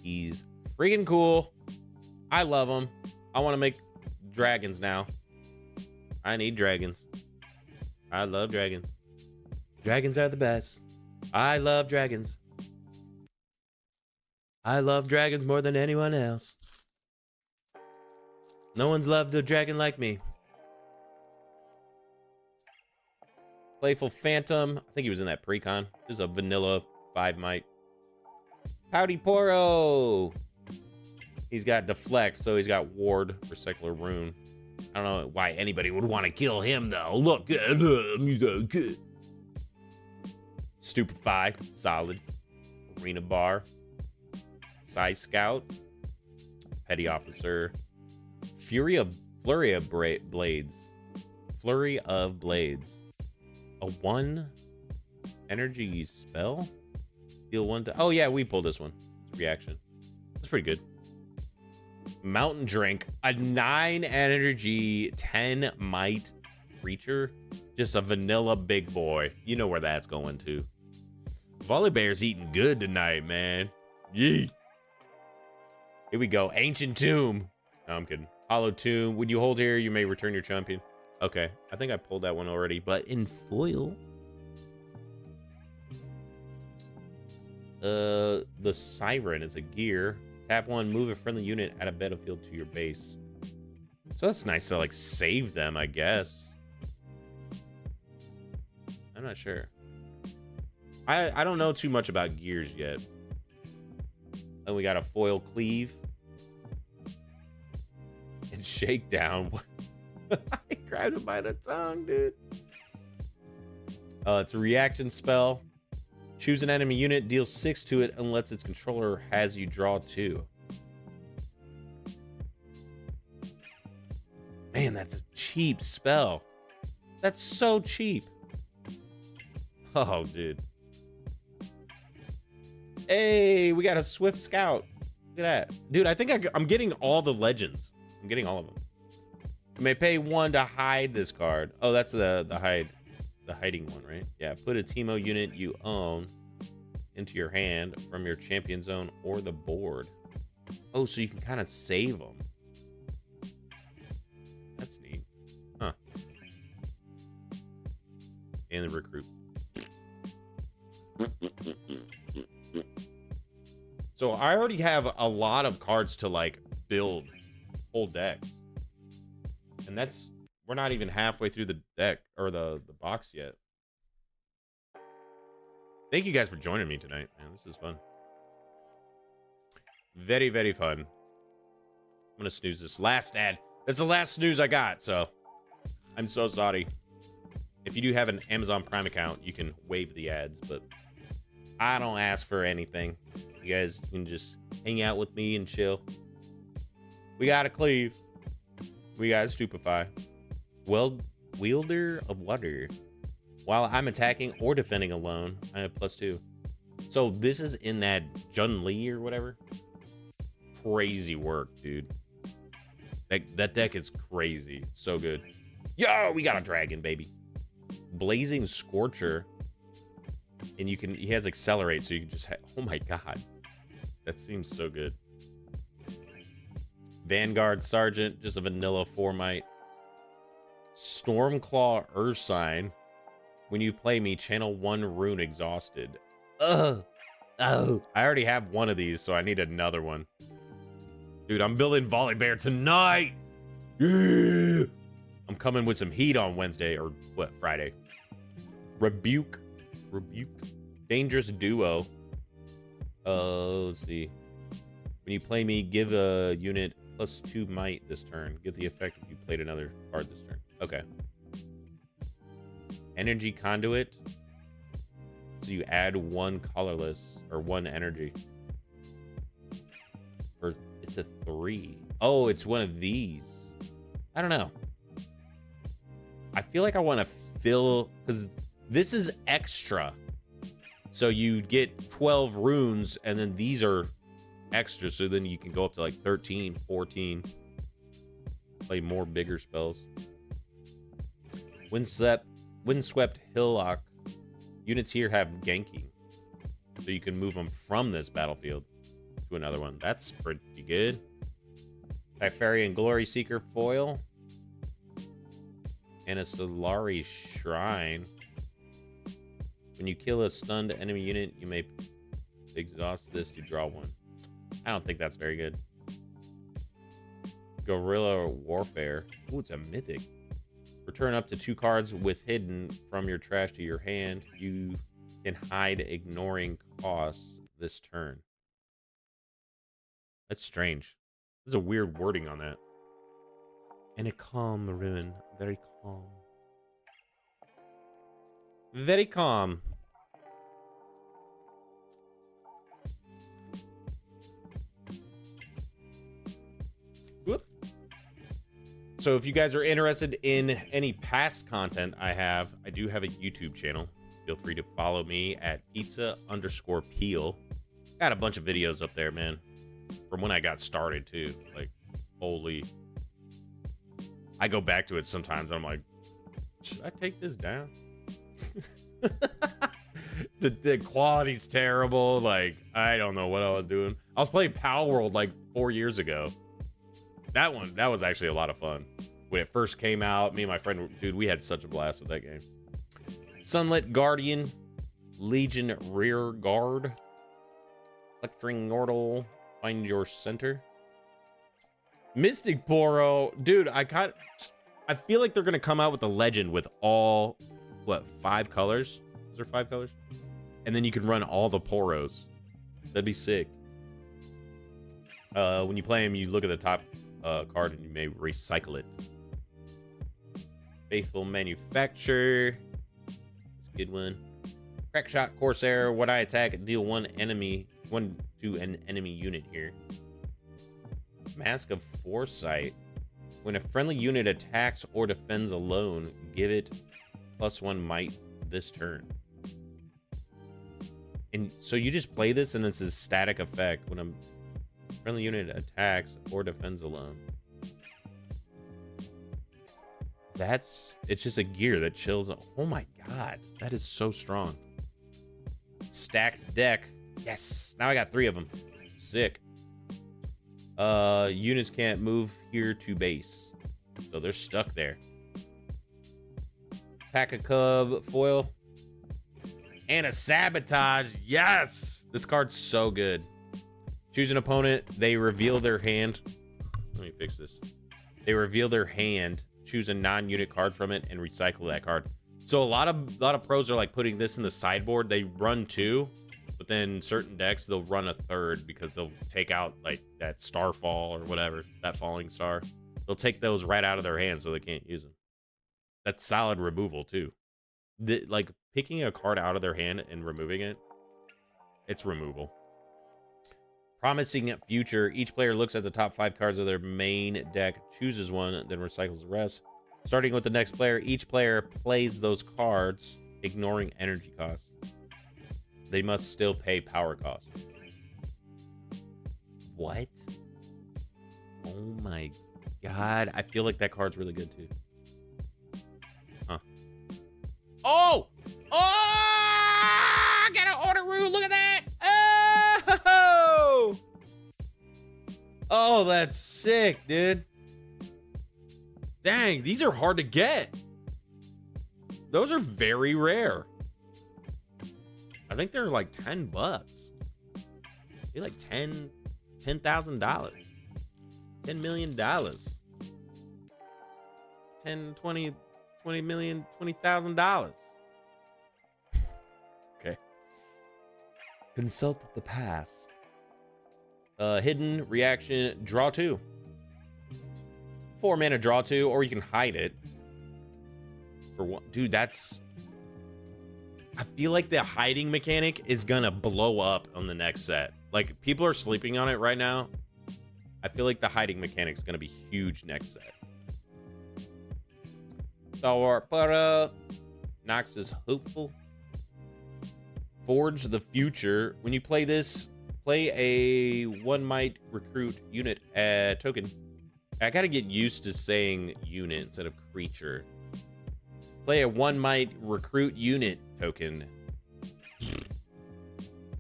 He's freaking cool. I love him. I want to make dragons now. I need dragons. I love dragons. Dragons are the best. I love dragons. I love dragons more than anyone else. No one's loved a dragon like me. Playful Phantom. I think he was in that pre-con. Just a vanilla 5 might. Howdy Poro. He's got deflect, so he's got ward for secular rune. I don't know why anybody would want to kill him though. Look at him, he's so good. Stupefy, solid. Arena bar. Size scout. Petty officer. Flurry of blades. Flurry of blades. A 1 energy spell. Deal 1 to. Oh yeah, we pulled this one. It's a reaction. That's pretty good. Mountain Drink, a 9 energy, 10 might creature. Just a vanilla big boy. You know where that's going to. Volibear's eating good tonight, man. Yee. Here we go. Ancient Tomb. No, I'm kidding. Hollow Tomb. When you hold here, you may return your champion. Okay, I think I pulled that one already, but in foil. The Siren is a gear. Tap 1, move a friendly unit at a battlefield to your base. So that's nice to like save them, I guess. I'm not sure. I don't know too much about gears yet. Then we got a foil cleave. And shakedown. I grabbed him by the tongue, dude. It's a reaction spell. Choose an enemy unit, deal 6 to it unless its controller has you draw 2. Man, that's a cheap spell. That's so cheap. Oh, dude. Hey, we got a Swift Scout. Look at that. Dude, I think I'm getting all the legends. I'm getting all of them. You may pay 1 to hide this card. Oh, that's the hiding one, right? Yeah, put a Teemo unit you own into your hand from your champion zone or the board. Oh, so you can kind of save them. That's neat. Huh. And the recruit. So I already have a lot of cards to like build whole decks. And that's, we're not even halfway through the deck or the box yet. Thank you guys for joining me tonight, man. This is fun. Very, very fun. I'm gonna snooze this last ad. That's the last snooze I got, so I'm so sorry. If you do have an Amazon Prime account, you can waive the ads, but I don't ask for anything. You guys can just hang out with me and chill. We got a cleave. We got a stupefy. Well, wielder of water. While I'm attacking or defending alone, I have +2. So this is in that Jun Li or whatever. Crazy work, dude. That deck is crazy. It's so good. Yo, we got a dragon, baby. Blazing Scorcher. And you can, he has accelerate, so you can just, oh my god. That seems so good. Vanguard Sergeant, just a vanilla 4 might. Stormclaw Ursine. When you play me, channel 1 rune exhausted. Ugh. Oh. I already have one of these, so I need another one. Dude, I'm building Volibear tonight. Yeah. I'm coming with some heat on Wednesday, or what, Friday. Rebuke. Dangerous Duo. Let's see. When you play me, give a unit +2 might this turn. Give the effect if you played another card this turn. Okay. Energy Conduit. So you add 1 colorless, or 1 energy. For, it's a 3. Oh, it's one of these. I don't know. I feel like I want to fill, because this is extra. So you get 12 runes, and then these are extra, so then you can go up to like 13, 14. Play more bigger spells. Windswept Hillock. Units here have ganking. So you can move them from this battlefield to another one. That's pretty good. Typharian Glory Seeker foil. And a Solari Shrine. When you kill a stunned enemy unit, you may exhaust this to draw one. I don't think that's very good. Guerrilla Warfare. Ooh, it's a mythic. Return up to 2 cards with hidden from your trash to your hand. You can hide ignoring costs this turn. That's strange. There's a weird wording on that. And a calm ruin. Very calm. Very calm. Whoop. So if you guys are interested in any past content I do have a YouTube channel. Feel free to follow me at pizza_peel. Got a bunch of videos up there, man. From when I got started too. Like, holy. I go back to it sometimes and I'm like, should I take this down? the quality's terrible. Like, I don't know what I was doing. I was playing Power World like 4 years ago. That was actually a lot of fun. When it first came out, me and my friend, dude, we had such a blast with that game. Sunlit Guardian, Legion Rear Guard, Lecturing Yordle, Find Your Center. Mystic Poro, dude, I feel like they're gonna come out with a legend with all, what, 5 colors? Is there 5 colors? And then you can run all the Poros. That'd be sick. When you play them, you look at the top card and you may recycle it. Faithful Manufacturer. That's a good one. Crackshot Corsair. When I attack, deal 1 to an enemy unit here. Mask of Foresight. When a friendly unit attacks or defends alone, give it +1 might this turn. And so you just play this and it's a static effect when a friendly unit attacks or defends alone. It's just a gear that chills. Oh my god, that is so strong. Stacked deck. Yes, now I got 3 of them. Sick. Units can't move here to base, so they're stuck there. Pack a Cub foil and a Sabotage. Yes, this card's so good. Choose an opponent. They reveal their hand. Let me fix this. They reveal their hand. Choose a non-unit card from it and recycle that card. So a lot of pros are like putting this in the sideboard. They run 2. But then certain decks, they'll run a 3rd because they'll take out like that Starfall or whatever, that Falling Star. They'll take those right out of their hands so they can't use them. That's solid removal too. Like picking a card out of their hand and removing it, it's removal. Promising Future. Each player looks at the top 5 cards of their main deck, chooses one, then recycles the rest. Starting with the next player, each player plays those cards, ignoring energy costs. They must still pay power costs. What? Oh my god. I feel like that card's really good too. Huh. Oh! Oh! I got an order room. Look at that. Oh! Oh, that's sick, dude. Dang, these are hard to get. Those are very rare. I think they're like $10. They're like $10,000. $10 million. 10, 20 million, $20,000. Okay. Consult the past. Hidden reaction, draw 2. 4 mana, draw 2, or you can hide it. For one, dude, that's. I feel like the hiding mechanic is gonna blow up on the next set. Like, people are sleeping on it right now. I feel like the hiding mechanic is gonna be huge next set. So, Nox is hopeful. Forge the Future. When you play this, play a 1 might recruit unit token. I gotta get used to saying unit instead of creature. Play a 1 might recruit unit token.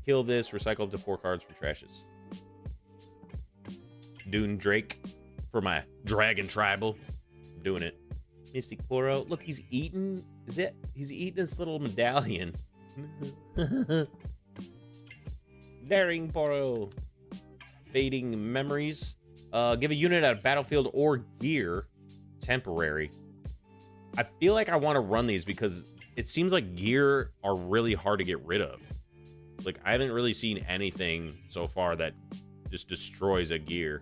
Kill this, recycle up to 4 cards from trashes. Dune Drake for my Dragon Tribal. I'm doing it. Mystic Poro. Look, he's eating. Is it? He's eating this little medallion. Daring Poro. Fading Memories. Give a unit at a battlefield or gear. Temporary. I feel like I want to run these because it seems like gear are really hard to get rid of. Like, I haven't really seen anything so far that just destroys a gear.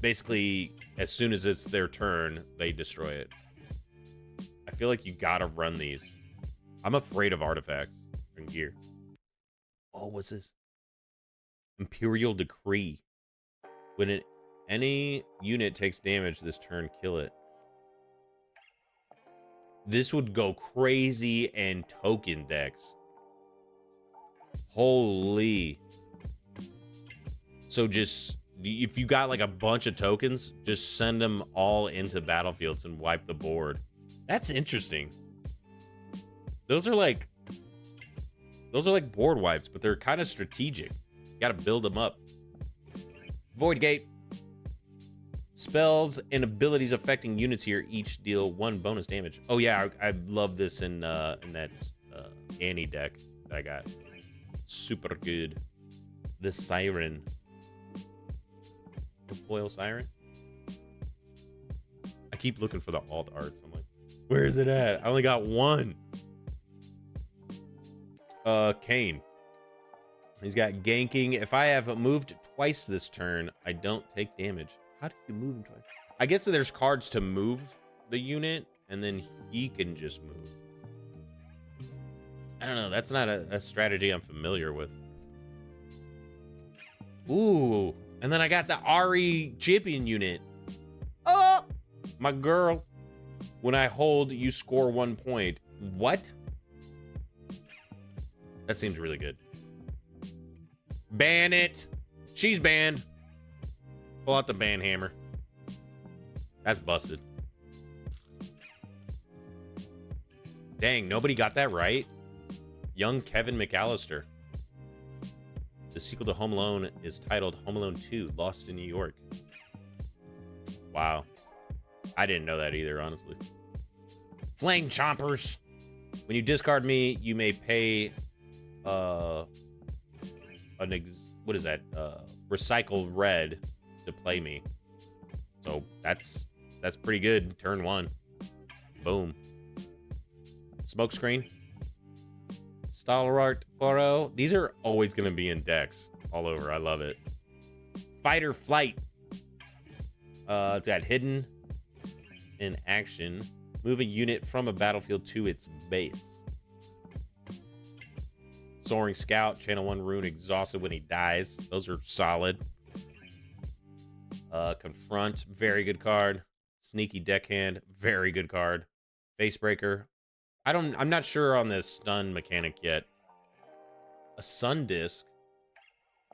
Basically, as soon as it's their turn, they destroy it. I feel like you gotta run these. I'm afraid of artifacts and gear. Oh, what's this? Imperial Decree. When any unit takes damage this turn, kill it. This would go crazy in token decks. Holy. So just, if you got like a bunch of tokens, just send them all into battlefields and wipe the board. That's interesting. Those are like board wipes, but they're kind of strategic. You gotta build them up. Void Gate. Spells and abilities affecting units here each deal 1 bonus damage. Oh yeah, I love this in that Annie deck that I got. Super good. The Siren. The foil Siren. I keep looking for the alt arts. I'm like, where is it at? I only got 1. Kane. He's got ganking. If I have moved twice this turn, I don't take damage. How do you move him twice? I guess there's cards to move the unit, and then he can just move. I don't know. That's not a strategy I'm familiar with. Ooh. And then I got the Ari champion unit. Oh, my girl. When I hold, you score 1 point. What? That seems really good. Ban it. She's banned. Pull out the ban hammer. That's busted. Dang, nobody got that right. Young Kevin McAllister. The sequel to Home Alone is titled Home Alone 2, Lost in New York. Wow. I didn't know that either, honestly. Flame Chompers. When you discard me, you may pay what is that? Recycle red to play me. So that's pretty good. Turn 1. Boom. Smokescreen. Stalwart Poro. These are always going to be in decks all over. I love it. Fight or Flight. It's got hidden in action. Move a unit from a battlefield to its base. Soaring Scout. Channel 1 rune exhausted when he dies. Those are solid. Confront. Very good card. Sneaky Deckhand. Very good card. Facebreaker. I'm not sure on the stun mechanic yet. A Sun Disc.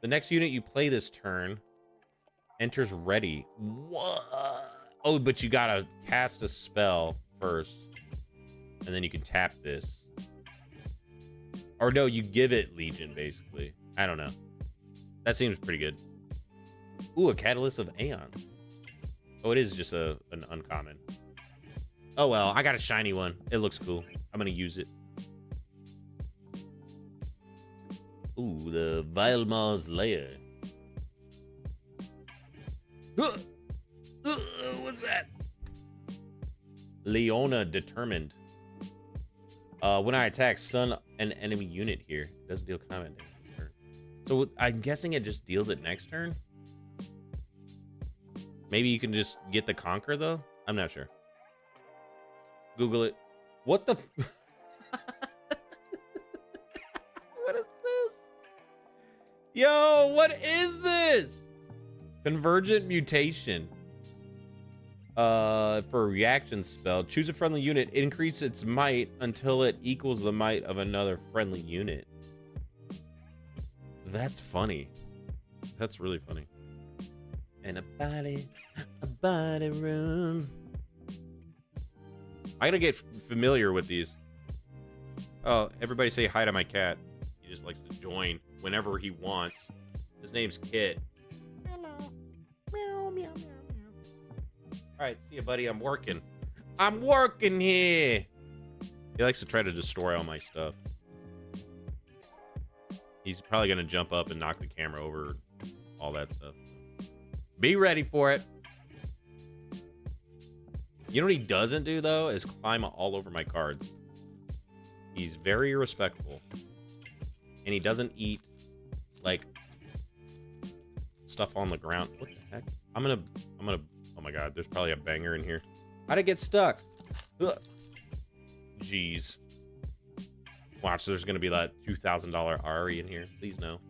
The next unit you play this turn enters ready. What? Oh, but you gotta cast a spell first. And then you can tap this. Or no, you give it Legion, basically. I don't know. That seems pretty good. Ooh, a Catalyst of Aeon. Oh, it is just an uncommon. Oh, well, I got a shiny one. It looks cool. I'm going to use it. Ooh, the Vilmar's Lair. What's that? Leona Determined. When I attack, stun an enemy unit here. It doesn't deal combat damage this turn. So I'm guessing it just deals it next turn? Maybe you can just get the Conquer, though? I'm not sure. Google it. What the... What is this? Yo, what is this? Convergent Mutation. For a reaction spell, choose a friendly unit, increase its might until it equals the might of another friendly unit. That's funny. That's really funny. And a body room. I gotta get familiar with these. Oh, everybody say hi to my cat. He just likes to join whenever he wants. His name's Kit. Hello. Meow, meow, meow, meow. All right, see you, buddy. I'm working. I'm working here. He likes to try to destroy all my stuff. He's probably going to jump up and knock the camera over, all that stuff. Be ready for it. You know what he doesn't do, though, is climb all over my cards. He's very respectful. And he doesn't eat, like, stuff on the ground. What the heck? I'm gonna, oh my God, there's probably a banger in here. How'd it get stuck? Ugh. Jeez. Watch, there's gonna be that $2,000 Ari in here. Please no.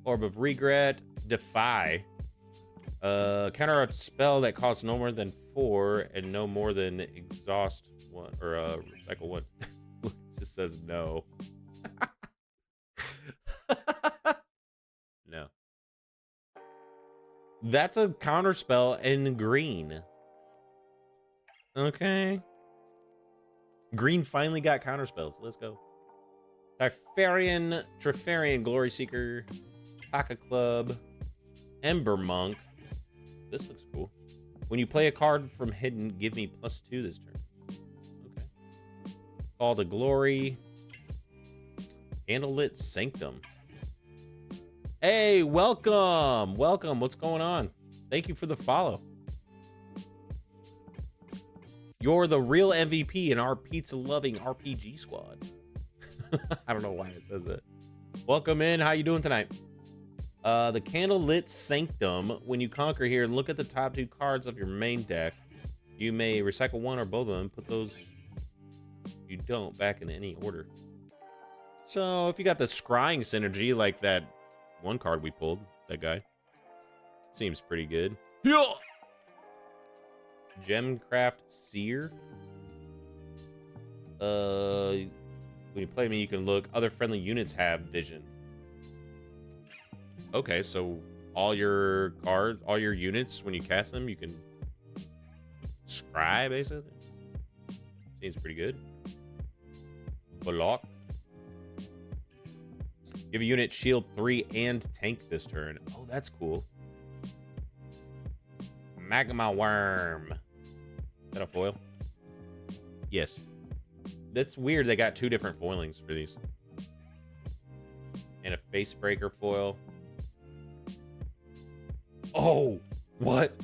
Orb of Regret. Defy. Counter a spell that costs no more than 4 and no more than exhaust 1 or recycle 1. It just says no. No. That's a counter spell in green. Okay. Green finally got counter spells. Let's go. Trifarian Glory Seeker, Taka Club, Ember Monk. This looks cool. When you play a card from hidden, give me +2 this turn. Okay. Call to Glory. Candlelit Sanctum. Hey, welcome. Welcome. What's going on? Thank you for the follow. You're the real MVP in our pizza-loving RPG squad. I don't know why it says that. Welcome in. How you doing tonight? The Candlelit Sanctum. When you conquer here, look at the top 2 cards of your main deck. You may recycle 1 or both of them. Put those you don't back in any order. So if you got the scrying synergy like that one card we pulled, that guy, seems pretty good. Yeah. Gemcraft Seer. When you play me, you can look. Other friendly units have vision. Okay, so all your cards, all your units, when you cast them, you can scry, basically. Seems pretty good. Block. Give a unit shield 3 and tank this turn. Oh, that's cool. Magma Worm. Is that a foil? Yes. That's weird. They got 2 different foilings for these. And a Facebreaker foil. Oh, what?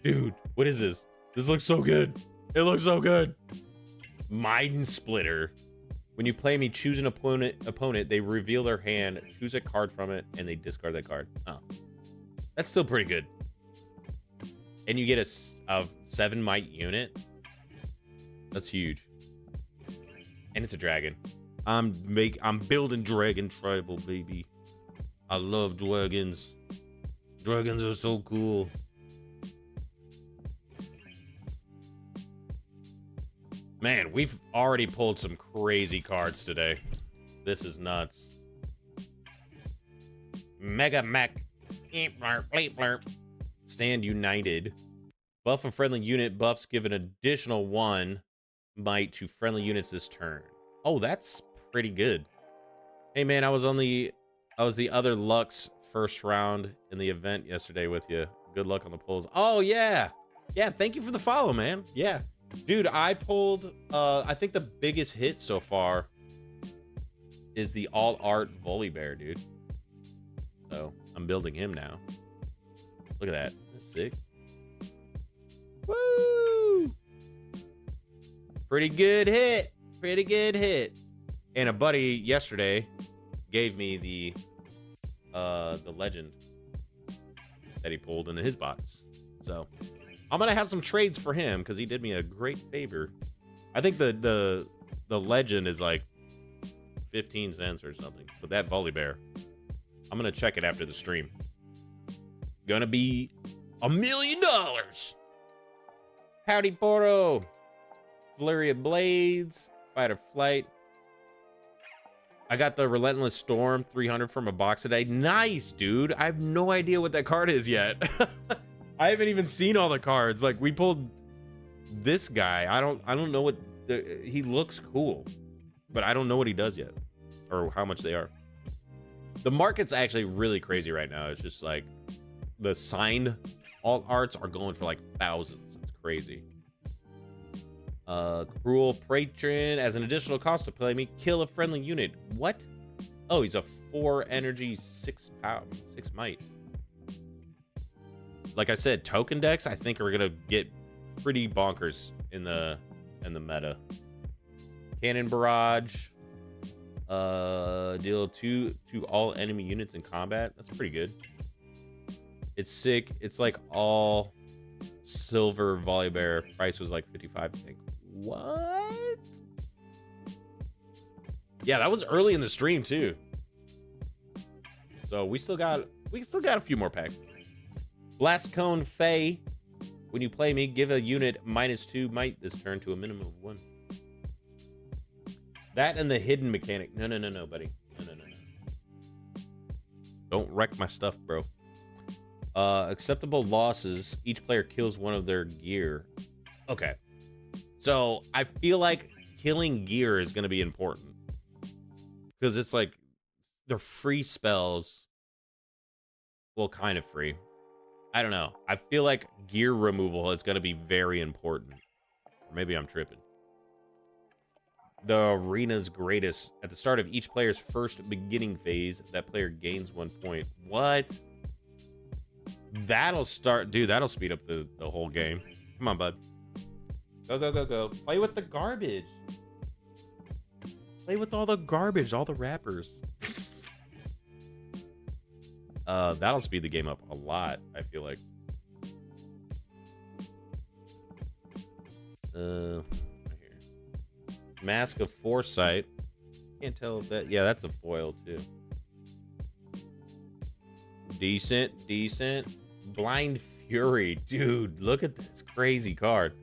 Dude, what is this? This looks so good. It looks so good. Mind Splitter. When you play me, choose an opponent, they reveal their hand, choose a card from it, and they discard that card. Oh. That's still pretty good. And you get a 7 might unit. That's huge. And it's a dragon. I'm building dragon tribal, baby. I love dragons. Dragons are so cool. Man, we've already pulled some crazy cards today. This is nuts. Mega Mech. Stand United. Buff a friendly unit. Buffs give an additional 1 might to friendly units this turn. Oh, that's pretty good. Hey man, I was the other Lux first round in the event yesterday with you. Good luck on the pulls. Oh yeah. Yeah, thank you for the follow, man. Yeah. Dude, I pulled I think the biggest hit so far is the all art Volibear, dude. So I'm building him now. Look at that. That's sick. Woo! Pretty good hit. Pretty good hit. And a buddy yesterday gave me the legend that he pulled into his box. So I'm gonna have some trades for him because he did me a great favor. I think the legend is like 15 cents or something. But that Volibear, I'm gonna check it after the stream. Gonna be $1 million. Howdy Poro. Flurry of Blades. Fight or Flight. I got the Relentless Storm 300 from a box today. Nice, dude. I have no idea what that card is yet. I haven't even seen all the cards. Like, we pulled this guy. I don't know what he looks cool, but I don't know what he does yet. or how much they are. The market's actually really crazy right now. It's just like the signed alt arts are going for like thousands. It's crazy. Cruel patron, as an additional cost to play me, kill a friendly unit. What? Oh, he's a 4 energy, 6 power, 6 might. Like I said, token decks I think are gonna get pretty bonkers in the meta. Cannon barrage. Deal 2 to all enemy units in combat. That's pretty good. It's sick. It's like all silver Volibear. Price was like 55, I think. What? Yeah, that was early in the stream too. So we still got a few more packs. Blast Cone Fae. When you play me, give a unit -2 might this turn to a minimum of 1. That and the hidden mechanic. No, buddy. No. Don't wreck my stuff, bro. Acceptable losses. Each player kills one of their gear. Okay. So I feel like killing gear is going to be important. Because it's like they're free spells. Well, kind of free. I don't know. I feel like gear removal is going to be very important. Or maybe I'm tripping. The arena's greatest. At the start of each player's first beginning phase, that player gains 1 point. What? That'll start, dude, that'll speed up the whole game. Come on, bud. Go. Play with the garbage. Play with all the garbage, all the wrappers. That'll speed the game up a lot, I feel like. Right here. Mask of Foresight. Can't tell if that, yeah, that's a foil too. Decent. Blind Fury. Dude, look at this crazy card.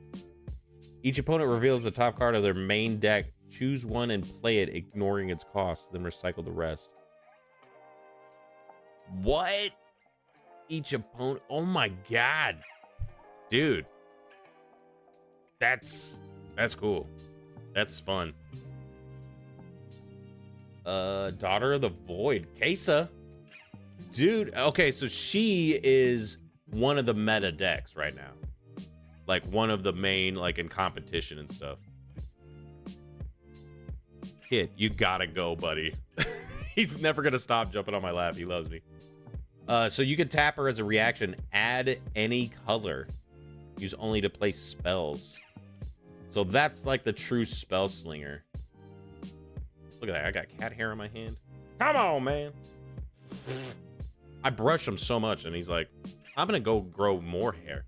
Each opponent reveals the top card of their main deck. Choose one and play it, ignoring its cost, then recycle the rest. What? Each opponent? Oh my god. Dude. That's cool. That's fun. Daughter of the Void. Kesa. Dude, okay, so she is one of the meta decks right now. Like one of the main, like in competition and stuff. Kid, you gotta go, buddy. He's never gonna stop jumping on my lap. He loves me. So you can tap her as a reaction. Add any color. Use only to play spells. So that's like the true spell slinger. Look at that. I got cat hair on my hand. Come on, man. I brush him so much, and he's like, I'm gonna go grow more hair.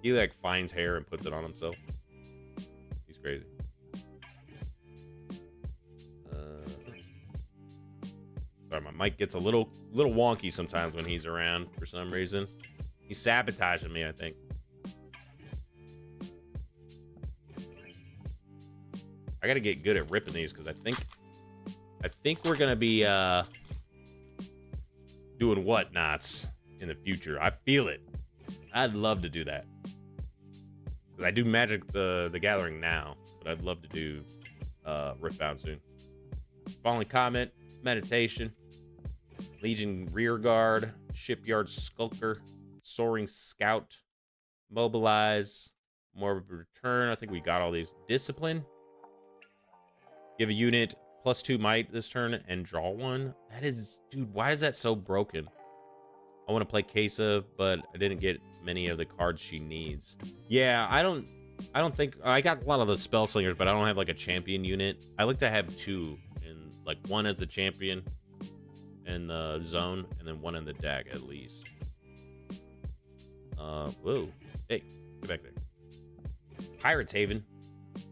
He like finds hair and puts it on himself. He's crazy. Sorry, my mic gets a little wonky sometimes when he's around for some reason. He's sabotaging me, I think. I gotta get good at ripping these because I think we're gonna be doing whatnots in the future. I feel it. I'd love to do that. Because I do Magic the Gathering now, but I'd love to do Riftbound soon. Falling Comet, Meditation, Legion Rearguard, Shipyard Skulker, Soaring Scout, Mobilize, Morbid Return. I think we got all these. Discipline. Give a unit +2 might this turn and draw one. That is, dude, why is that so broken? I want to play Kesa, but I didn't get many of the cards she needs. Yeah, I don't think I got a lot of the spell slingers, but I don't have like a champion unit. I like to have 2, and like one as the champion in the zone, and then one in the deck at least. Whoa, hey, get back there. Pirate's Haven.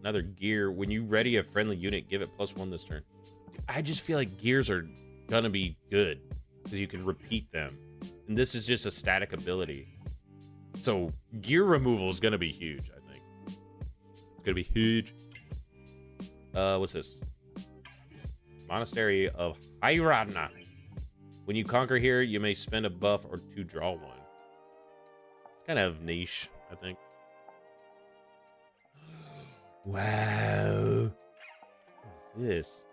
Another gear. When you ready a friendly unit, give it +1 this turn. I just feel like gears are gonna be good because you can repeat them, and this is just a static ability. So gear removal is gonna be huge. I think it's gonna be huge. What's this? Monastery of Hyrana. When you conquer here, you may spend a buff or 2 draw one. It's kind of niche, I think. Wow. this?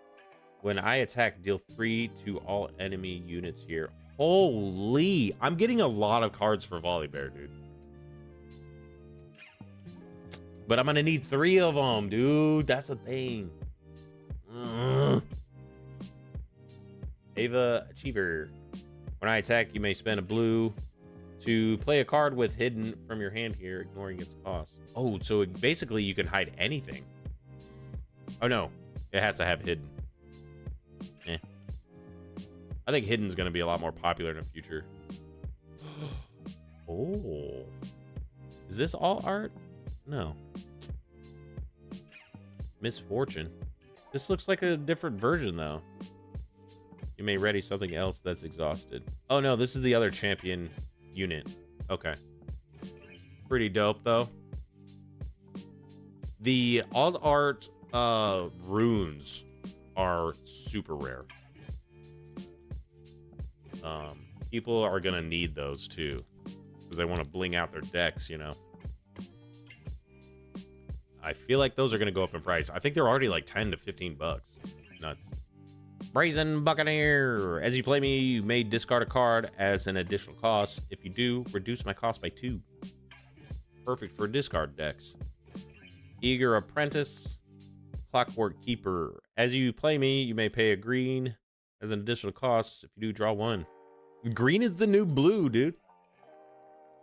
When I attack, deal 3 to all enemy units here. Holy, I'm getting a lot of cards for Volibear, dude. But I'm gonna need 3 of them, dude. That's the thing. Ava Achiever. When I attack, you may spend a blue to play a card with hidden from your hand here, ignoring its cost. Oh, so basically you can hide anything. Oh no, it has to have hidden. Eh. I think hidden's gonna be a lot more popular in the future. Oh, is this all art? No. Misfortune. This looks like a different version though. You may ready something else that's exhausted. Oh no, this is the other champion unit. Okay. Pretty dope though. The all art runes are super rare. People are gonna need those too, because they want to bling out their decks, you know. I feel like those are gonna go up in price. I think they're already like 10 to 15 bucks. Nuts. Brazen Buccaneer. As you play me, you may discard a card as an additional cost. If you do, reduce my cost by 2. Perfect for discard decks. Eager Apprentice. Clockwork Keeper. As you play me, you may pay a green as an additional cost. If you do, draw 1. Green is the new blue, dude.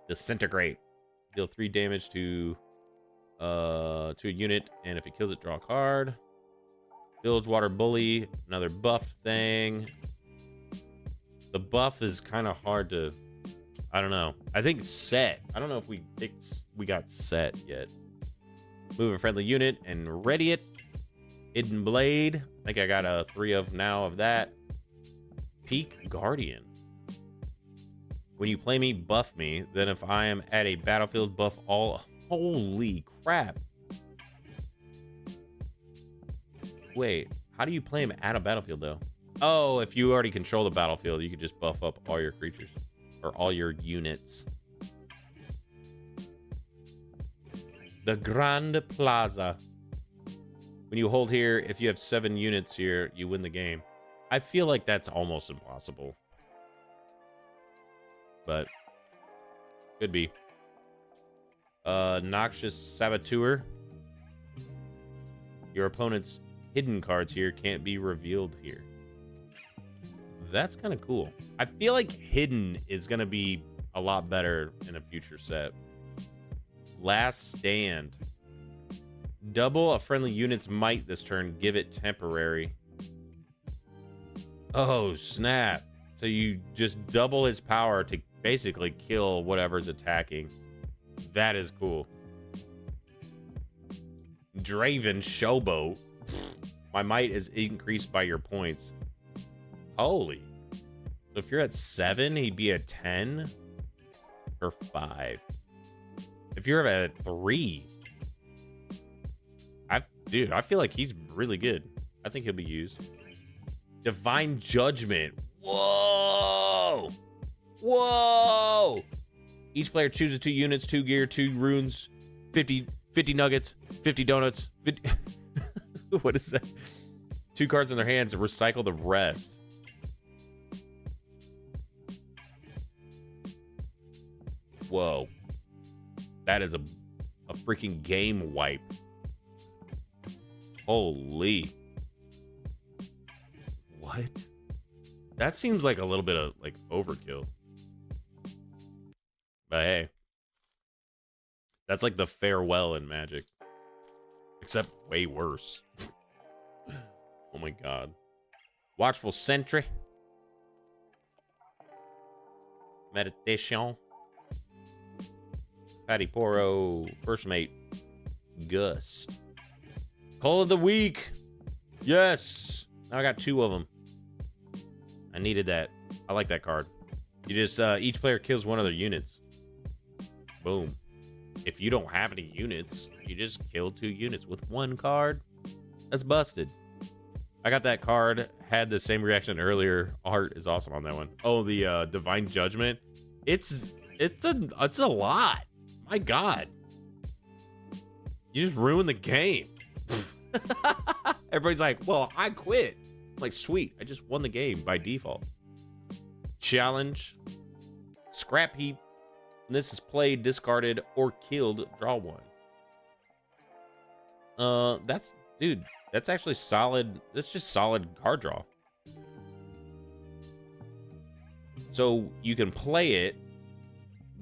Disintegrate. Deal 3 damage to a unit, and if it kills it, draw a card. Bilgewater Bully, another buffed thing. The buff is kind of hard to, I don't know. I think set. I don't know if we got set yet. Move a friendly unit and ready it. Hidden Blade. I think I got a 3 of now of that. Peak Guardian. When you play me, buff me. Then if I am at a battlefield, buff all. Holy crap. Wait, how do you play him at a battlefield though? Oh, if you already control the battlefield, you can just buff up all your creatures or all your units. The Grand Plaza. When you hold here, if you have 7 units here, you win the game. I feel like that's almost impossible, but could be. Noxious Saboteur. Your opponent's hidden cards here can't be revealed here. That's kind of cool. I feel like hidden is going to be a lot better in a future set. Last Stand. Double a friendly unit's might this turn. Give it temporary. Oh, snap. So you just double his power to basically kill whatever's attacking. That is cool. Draven Showboat. My might is increased by your points. Holy. So if you're at 7, he'd be at 10 or 5. If you're at 3, dude, I feel like he's really good. I think he'll be used. Divine Judgment. Whoa. Whoa. Each player chooses 2 units, 2 gear, 2 runes, 50 nuggets, 50 donuts. 50 what is that? 2 cards in their hands and recycle the rest. Whoa. That is a freaking game wipe. Holy. What? That seems like a little bit of like overkill. But hey. That's like the farewell in Magic. Except way worse. Oh my god. Watchful Sentry. Meditation. Patty Poro. First Mate. Gust. Call of the Week. Yes. Now I got 2 of them. I needed that. I like that card. You just, each player kills 1 of their units. Boom. If you don't have any units, you just kill 2 units with 1 card. That's busted. I got that card. Had the same reaction earlier. Art is awesome on that one. Oh, the Divine Judgment. It's a lot. My god. You just ruined the game. Everybody's like, well, I quit. I'm like, sweet. I just won the game by default. Challenge. Scrap heap. And this is played, discarded, or killed. Draw one. Dude, that's actually solid. That's just solid card draw. So you can play it,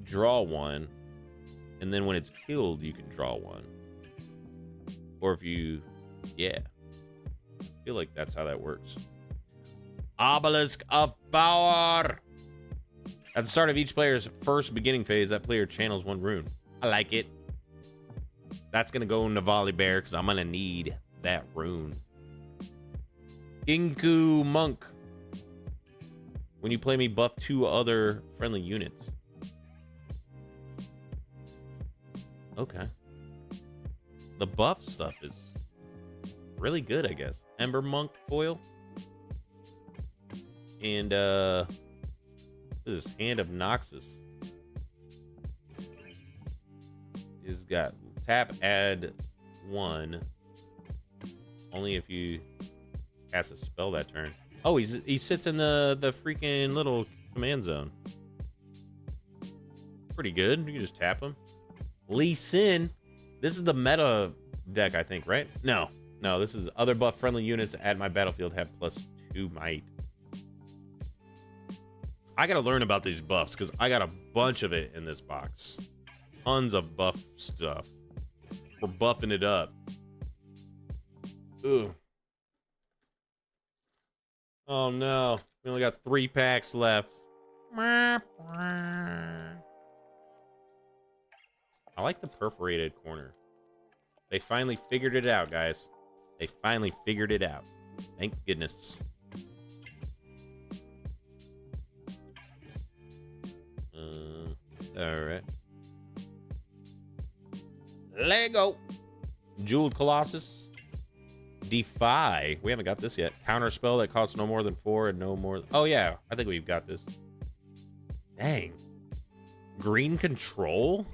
draw one, and then when it's killed, you can draw one. Or if you, yeah. I feel like that's how that works. Obelisk of Power. At the start of each player's first beginning phase, that player channels one rune. I like it. That's going to go into Volley Bear because I'm going to need that rune. Ginku Monk. When you play me, buff 2 other friendly units. Okay. The buff stuff is really good, I guess. Ember Monk foil. And, this is Hand of Noxus. He's got tap, add 1. Only if you cast a spell that turn. Oh, he sits in the freaking little command zone. Pretty good. You can just tap him. Lee Sin. This is the meta deck, I think, right? No, this is other buff friendly units at my battlefield have +2 might. I gotta learn about these buffs because I got a bunch of it in this box. Tons of buff stuff. We're buffing it up. Ugh. Oh no, we only got 3 packs left. I like the perforated corner. They finally figured it out, guys. They finally figured it out. Thank goodness. All right. Lego. Jeweled Colossus. Defy. We haven't got this yet. Counter spell that costs no more than 4 and no more. Oh, yeah. I think we've got this. Dang. Green control?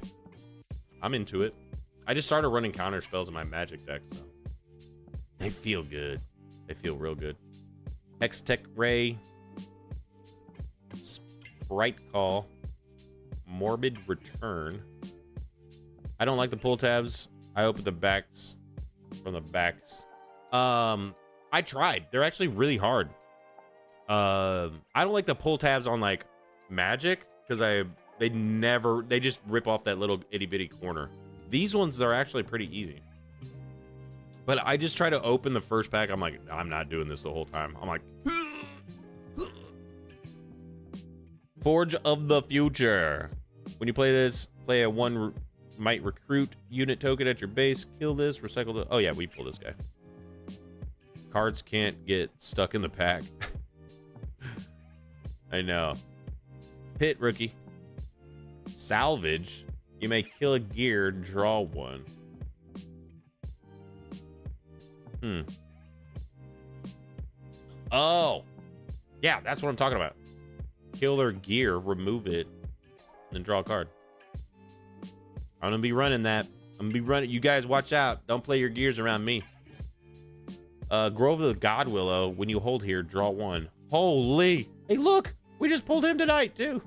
I'm into it. I just started running counter spells in my Magic deck, so they feel good. They feel real good. Hextech Ray. Sprite Call. Morbid Return. I don't like the pull tabs. I open the backs from the backs. I tried. They're actually really hard. I don't like the pull tabs on like Magic because they just rip off that little itty bitty corner. These ones are actually pretty easy. But I just try to open the first pack. I'm like, I'm not doing this the whole time. I'm like, Forge of the Future. When you play this, play a 1 might recruit unit token at your base. Kill this, recycle the. Oh yeah, we pull this guy. Cards can't get stuck in the pack. I know. Pit rookie. Salvage. You may kill a gear, draw 1. Oh. Yeah, that's what I'm talking about. Kill their gear, remove it, and then draw a card. I'm gonna be running that. I'm gonna be running. You guys watch out. Don't play your gears around me. Grove of the God Willow. When you hold here, draw 1. Holy. Hey, look. We just pulled him tonight, too.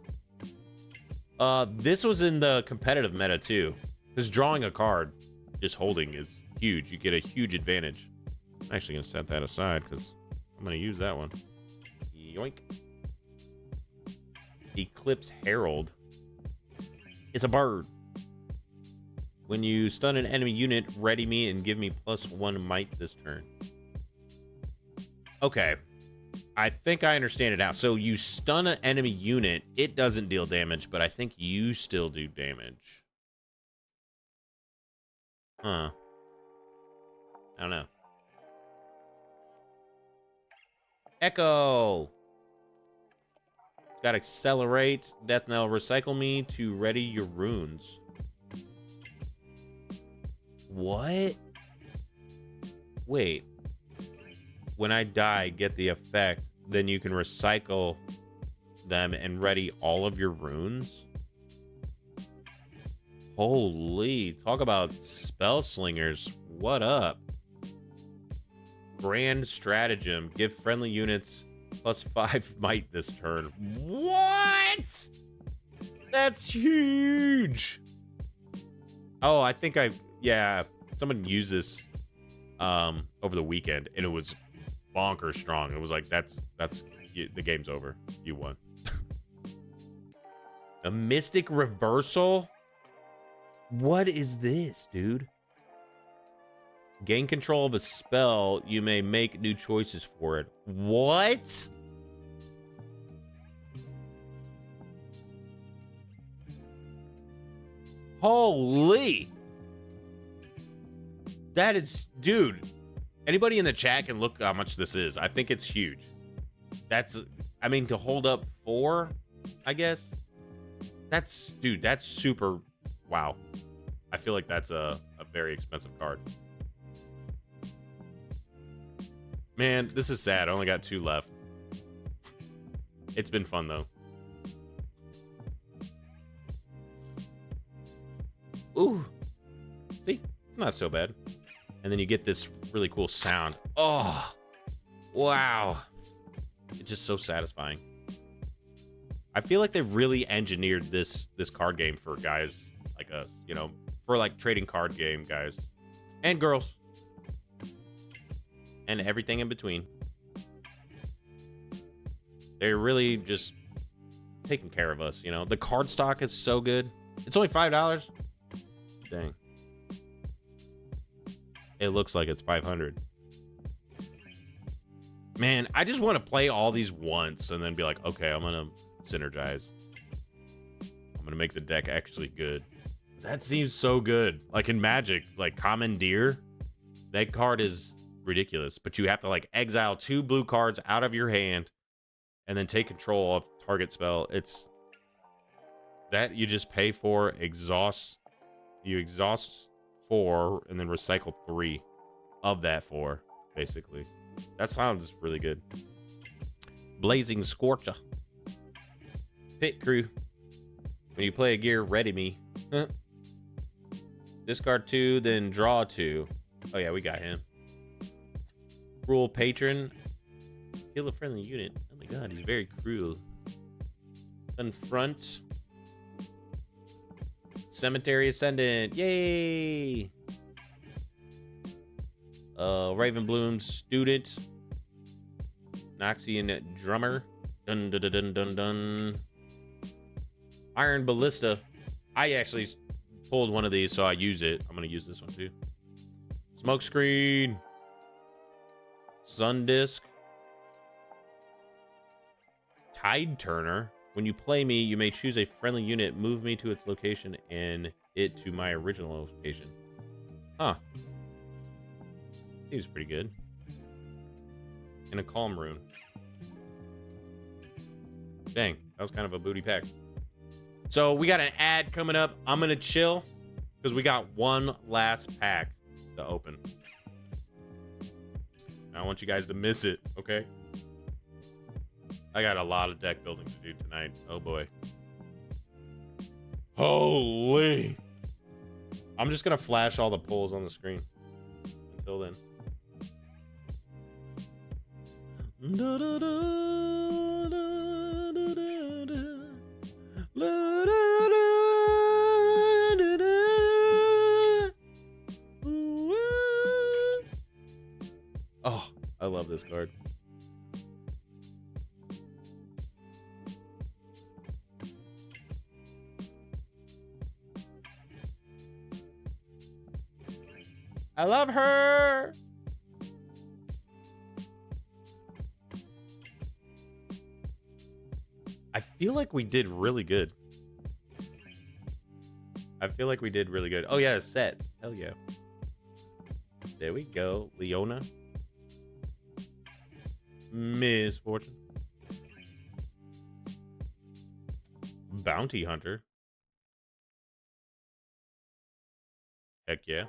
This was in the competitive meta, too. Because drawing a card, just holding, is huge. You get a huge advantage. I'm actually going to set that aside because I'm going to use that one. Yoink. Eclipse Herald. It's a bird. When you stun an enemy unit, ready me and give me +1 might this turn. Okay. I think I understand it now. So you stun an enemy unit, it doesn't deal damage, but I think you still do damage. Huh. I don't know. Echo. It's got accelerate. Death Knell, recycle me to ready your runes. What? Wait. When I die, get the effect, then you can recycle them and ready all of your runes? Holy, talk about spell slingers. What up? Grand Stratagem. Give friendly units +5 might this turn. What? That's huge. Oh, I think yeah, someone used this over the weekend, and it was bonkers strong. It was like, the game's over. You won. A Mystic Reversal? What is this, dude? Gain control of a spell. You may make new choices for it. What? Holy. That is, dude. Anybody in the chat can look how much this is. I think it's huge. That's, I mean, to hold up 4, I guess. That's, dude, that's super, wow. I feel like that's a very expensive card. Man, this is sad. I only got 2 left. It's been fun, though. Ooh. See? It's not so bad. And then you get this really cool sound. Oh, wow. It's just so satisfying. I feel like they really engineered this card game for guys like us, you know, for like trading card game guys and girls and everything in between. They're really just taking care of us, you know. The card stock is so good. It's only $5. Dang. It looks like it's 500. Man, I just want to play all these once and then be like, okay, I'm gonna synergize. I'm gonna make the deck actually good. That seems so good. Like in Magic, like Commandeer, that card is ridiculous, but you have to like exile 2 blue cards out of your hand and then take control of target spell. It's that you just pay for, you exhaust 4 and then recycle 3 of that 4, basically. That sounds really good. Blazing Scorcher. Pit Crew. When you play a gear, ready me. Discard 2, then draw 2. Oh yeah, we got him. Cruel Patron. Kill a friendly unit. Oh my god, he's very cruel. Confront. Cemetery Ascendant. Yay! Ravenbloom Student. Noxian Drummer. Dun dun dun dun dun dun. Iron Ballista. I actually pulled one of these, so I use it. I'm gonna use this one too. Smokescreen. Sun Disk. Tide Turner. When you play me, you may choose a friendly unit, move me to its location, and it to my original location. Huh. Seems pretty good. And a Calm Rune. Dang, that was kind of a booty pack. So we got an ad coming up. I'm gonna chill because we got one last pack to open. I want you guys to miss it, okay? I got a lot of deck building to do tonight. Oh boy. Holy. I'm just gonna flash all the pulls on the screen. Until then. Da, da, da, da, da, da, da. La, da, da, da, da. Ooh, ah. Oh, I love this card. I love her. I feel like we did really good. I feel like we did really good. Oh yeah, set. Hell yeah. There we go. Leona. Misfortune. Bounty Hunter. Heck yeah.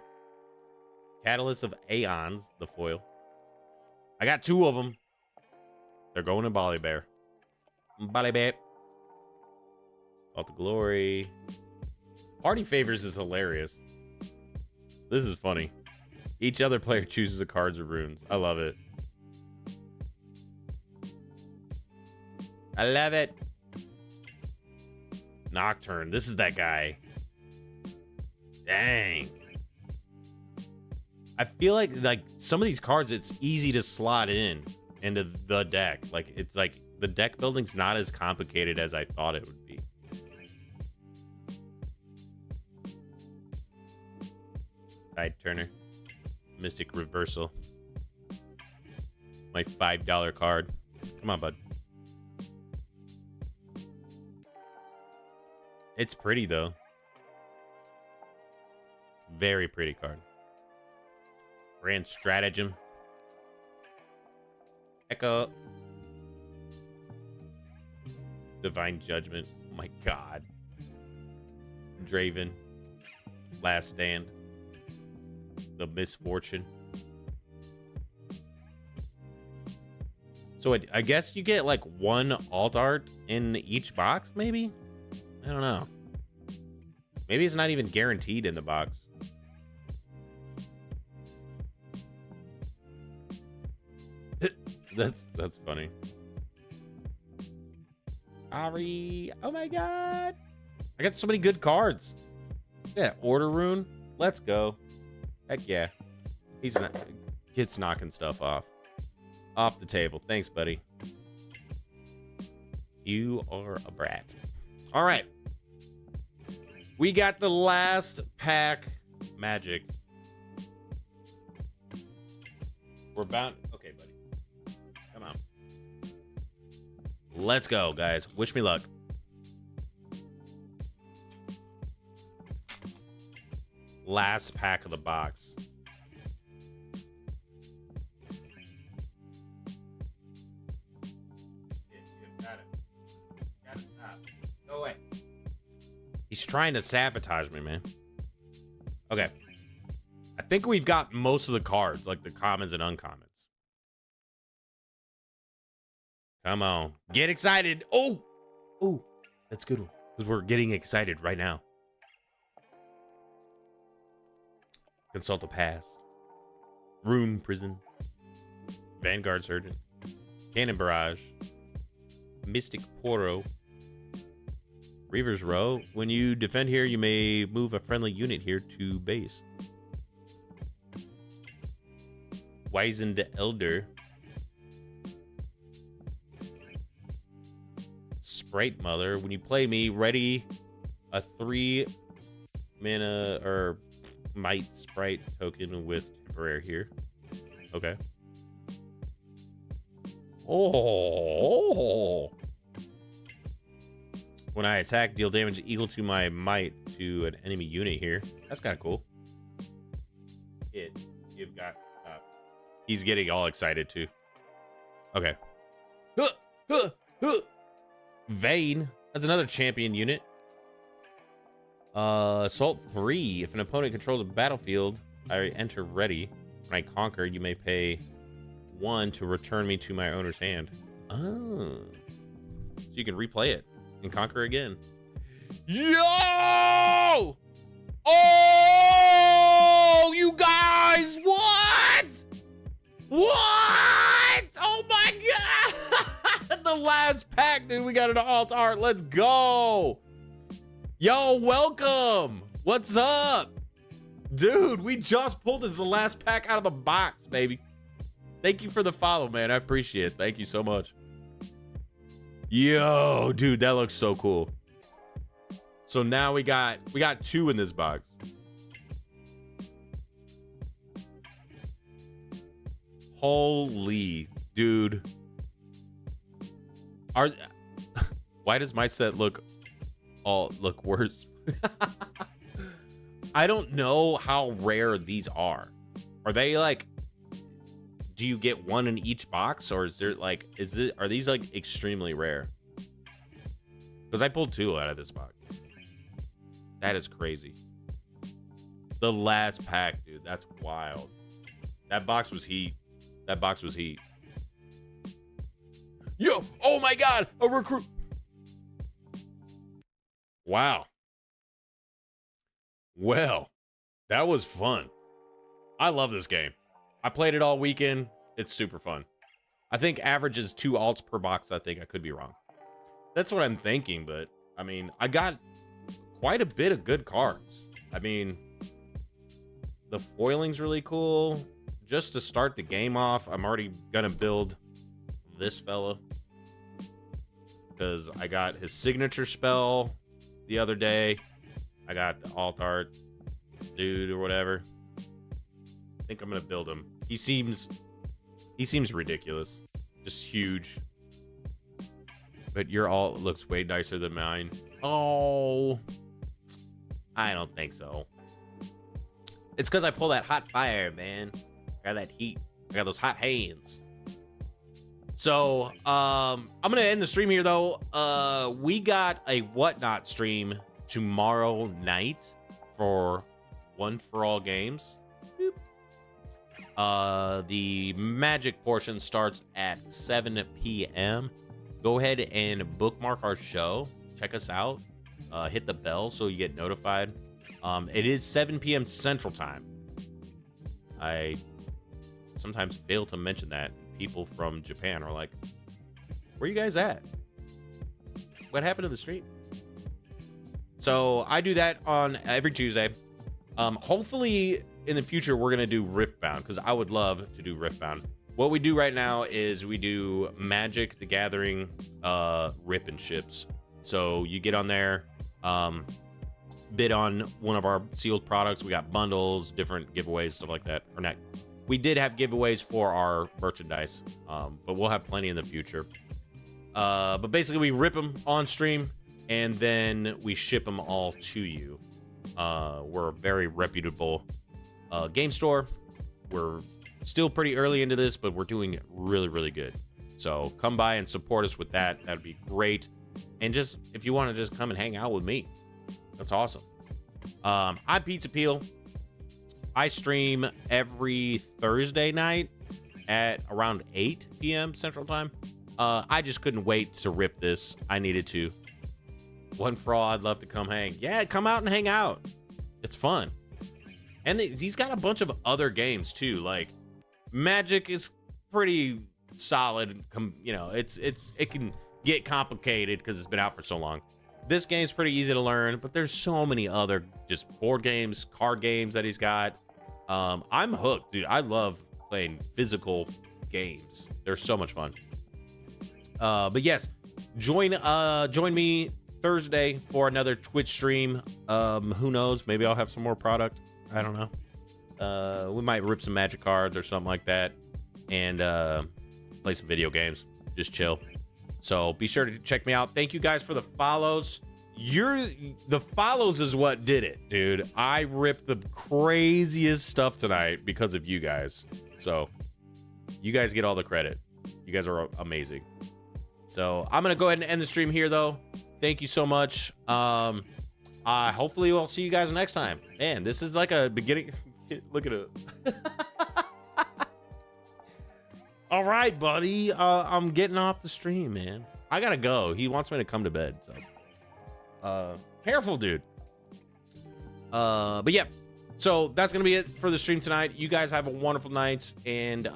Catalyst of Aeons, the foil. I got 2 of them. They're going to Bali Bear. Bali Bear. All the glory. Party Favors is hilarious. This is funny. Each other player chooses a cards or runes. I love it. I love it. Nocturne. This is that guy. Dang. I feel like some of these cards, it's easy to slot in into the deck. Like, it's like the deck building's not as complicated as I thought it would be. Tide Turner. Mystic Reversal. My $5 card. Come on, bud. It's pretty, though. Very pretty card. Grand Stratagem. Echo. Divine Judgment. Oh my god. Draven. Last Stand. The Misfortune. So I guess you get like one alt art in each box, maybe? I don't know. Maybe it's not even guaranteed in the box. That's funny. Ari, oh my god. I got so many good cards. Yeah, Order Rune. Let's go. Heck yeah. Kid's knocking stuff off the table. Thanks, buddy. You are a brat. All right. We got the last pack magic. We're bound. Okay, buddy. Come on. Let's go, guys. Wish me luck. Last pack of the box. Go away. He's trying to sabotage me, man. Okay. I think we've got most of the cards, like the commons and uncommons. Come on. Get excited. Oh! Oh, that's a good one. Because we're getting excited right now. Consult the Past. Rune Prison. Vanguard Surgeon. Cannon Barrage. Mystic Poro. Reaver's Row. When you defend here, you may move a friendly unit here to base. Wizened Elder. Sprite Mother. When you play me, ready a 3 mana or Might Sprite token with temporary here. Okay. Oh. When I attack, deal damage equal to my might to an enemy unit here. That's kind of cool. You've got he's getting all excited too. Okay. Vayne. That's another champion unit. Assault 3. If an opponent controls a battlefield, I enter ready. When I conquer, you may pay 1 to return me to my owner's hand. Oh. So you can replay it and conquer again. Yo! Oh, you guys, what? What? Oh my god! The last pack, dude. We got an alt art. Let's go. Yo, welcome. What's up? Dude, we just pulled this the last pack out of the box, baby. Thank you for the follow, man. I appreciate it. Thank you so much. Yo, dude, that looks so cool. So now we got 2 in this box. Holy, dude. Why does my set look worse? I don't know how rare these are. Are they like, do you get 1 in each box, or is there like, are these like extremely rare? Because I pulled 2 out of this box. That is crazy. The last pack, dude. That's wild. That box was heat. That box was heat. Yo, oh my god, a recruit. Wow. Well, that was fun. I love this game. I played it all weekend. It's super fun. I think average is 2 alts per box. I think I could be wrong. That's what I'm thinking, but I mean, I got quite a bit of good cards. I mean, the foiling's really cool. Just to start the game off, I'm already gonna build this fella because I got his signature spell the other day. I got the alt art dude or whatever. I think I'm gonna build him. He seems ridiculous, just huge. But your alt looks way nicer than mine. Oh, I don't think so. It's because I pull that hot fire, man. I got that heat. I got those hot hands. So, I'm gonna end the stream here though. We got a whatnot stream tomorrow night for One for All games. The Magic portion starts at 7 p.m. Go ahead and bookmark our show. Check us out. Hit the bell so you get notified. It is 7 p.m. Central Time. I sometimes fail to mention that. People from Japan are like, where you guys at? What happened to the stream? So I do that on every Tuesday. Hopefully in the future, we're going to do Riftbound because I would love to do Riftbound. What we do right now is we do Magic the Gathering rip and ships. So you get on there, bid on one of our sealed products. We got bundles, different giveaways, stuff like that. Or not. We did have giveaways for our merchandise, but we'll have plenty in the future. But basically, we rip them on stream, and then we ship them all to you. We're a very reputable game store. We're still pretty early into this, but we're doing really, really good. So come by and support us with that. That'd be great. And just if you want to just come and hang out with me, that's awesome. I'm Pizza Peel. I stream every Thursday night at around 8 p.m. Central Time. I just couldn't wait to rip this. I needed to. One for All, I'd love to come hang. Yeah, come out and hang out. It's fun. And he's got a bunch of other games too. Like Magic is pretty solid. You know, it can get complicated because it's been out for so long. This game's pretty easy to learn, but there's so many other just board games, card games that he's got. I'm hooked, dude. I love playing physical games. They're so much fun. But yes, join me Thursday for another Twitch stream. Who knows? Maybe I'll have some more product. I don't know. We might rip some Magic cards or something like that, and play some video games. Just chill. So be sure to check me out. Thank you guys for the follows. The follows is what did it, dude. I ripped the craziest stuff tonight because of you guys. So you guys get all the credit. You guys are amazing. So I'm gonna go ahead and end the stream here though. Thank you so much. Hopefully we'll see you guys next time. Man, this is like a beginning. Look at it. All right, buddy. I'm getting off the stream, man. I gotta go. He wants me to come to bed. So, careful, dude. But yeah. So that's gonna be it for the stream tonight. You guys have a wonderful night. And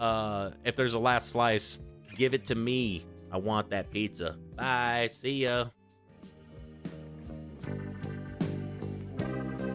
if there's a last slice, give it to me. I want that pizza. Bye. See ya.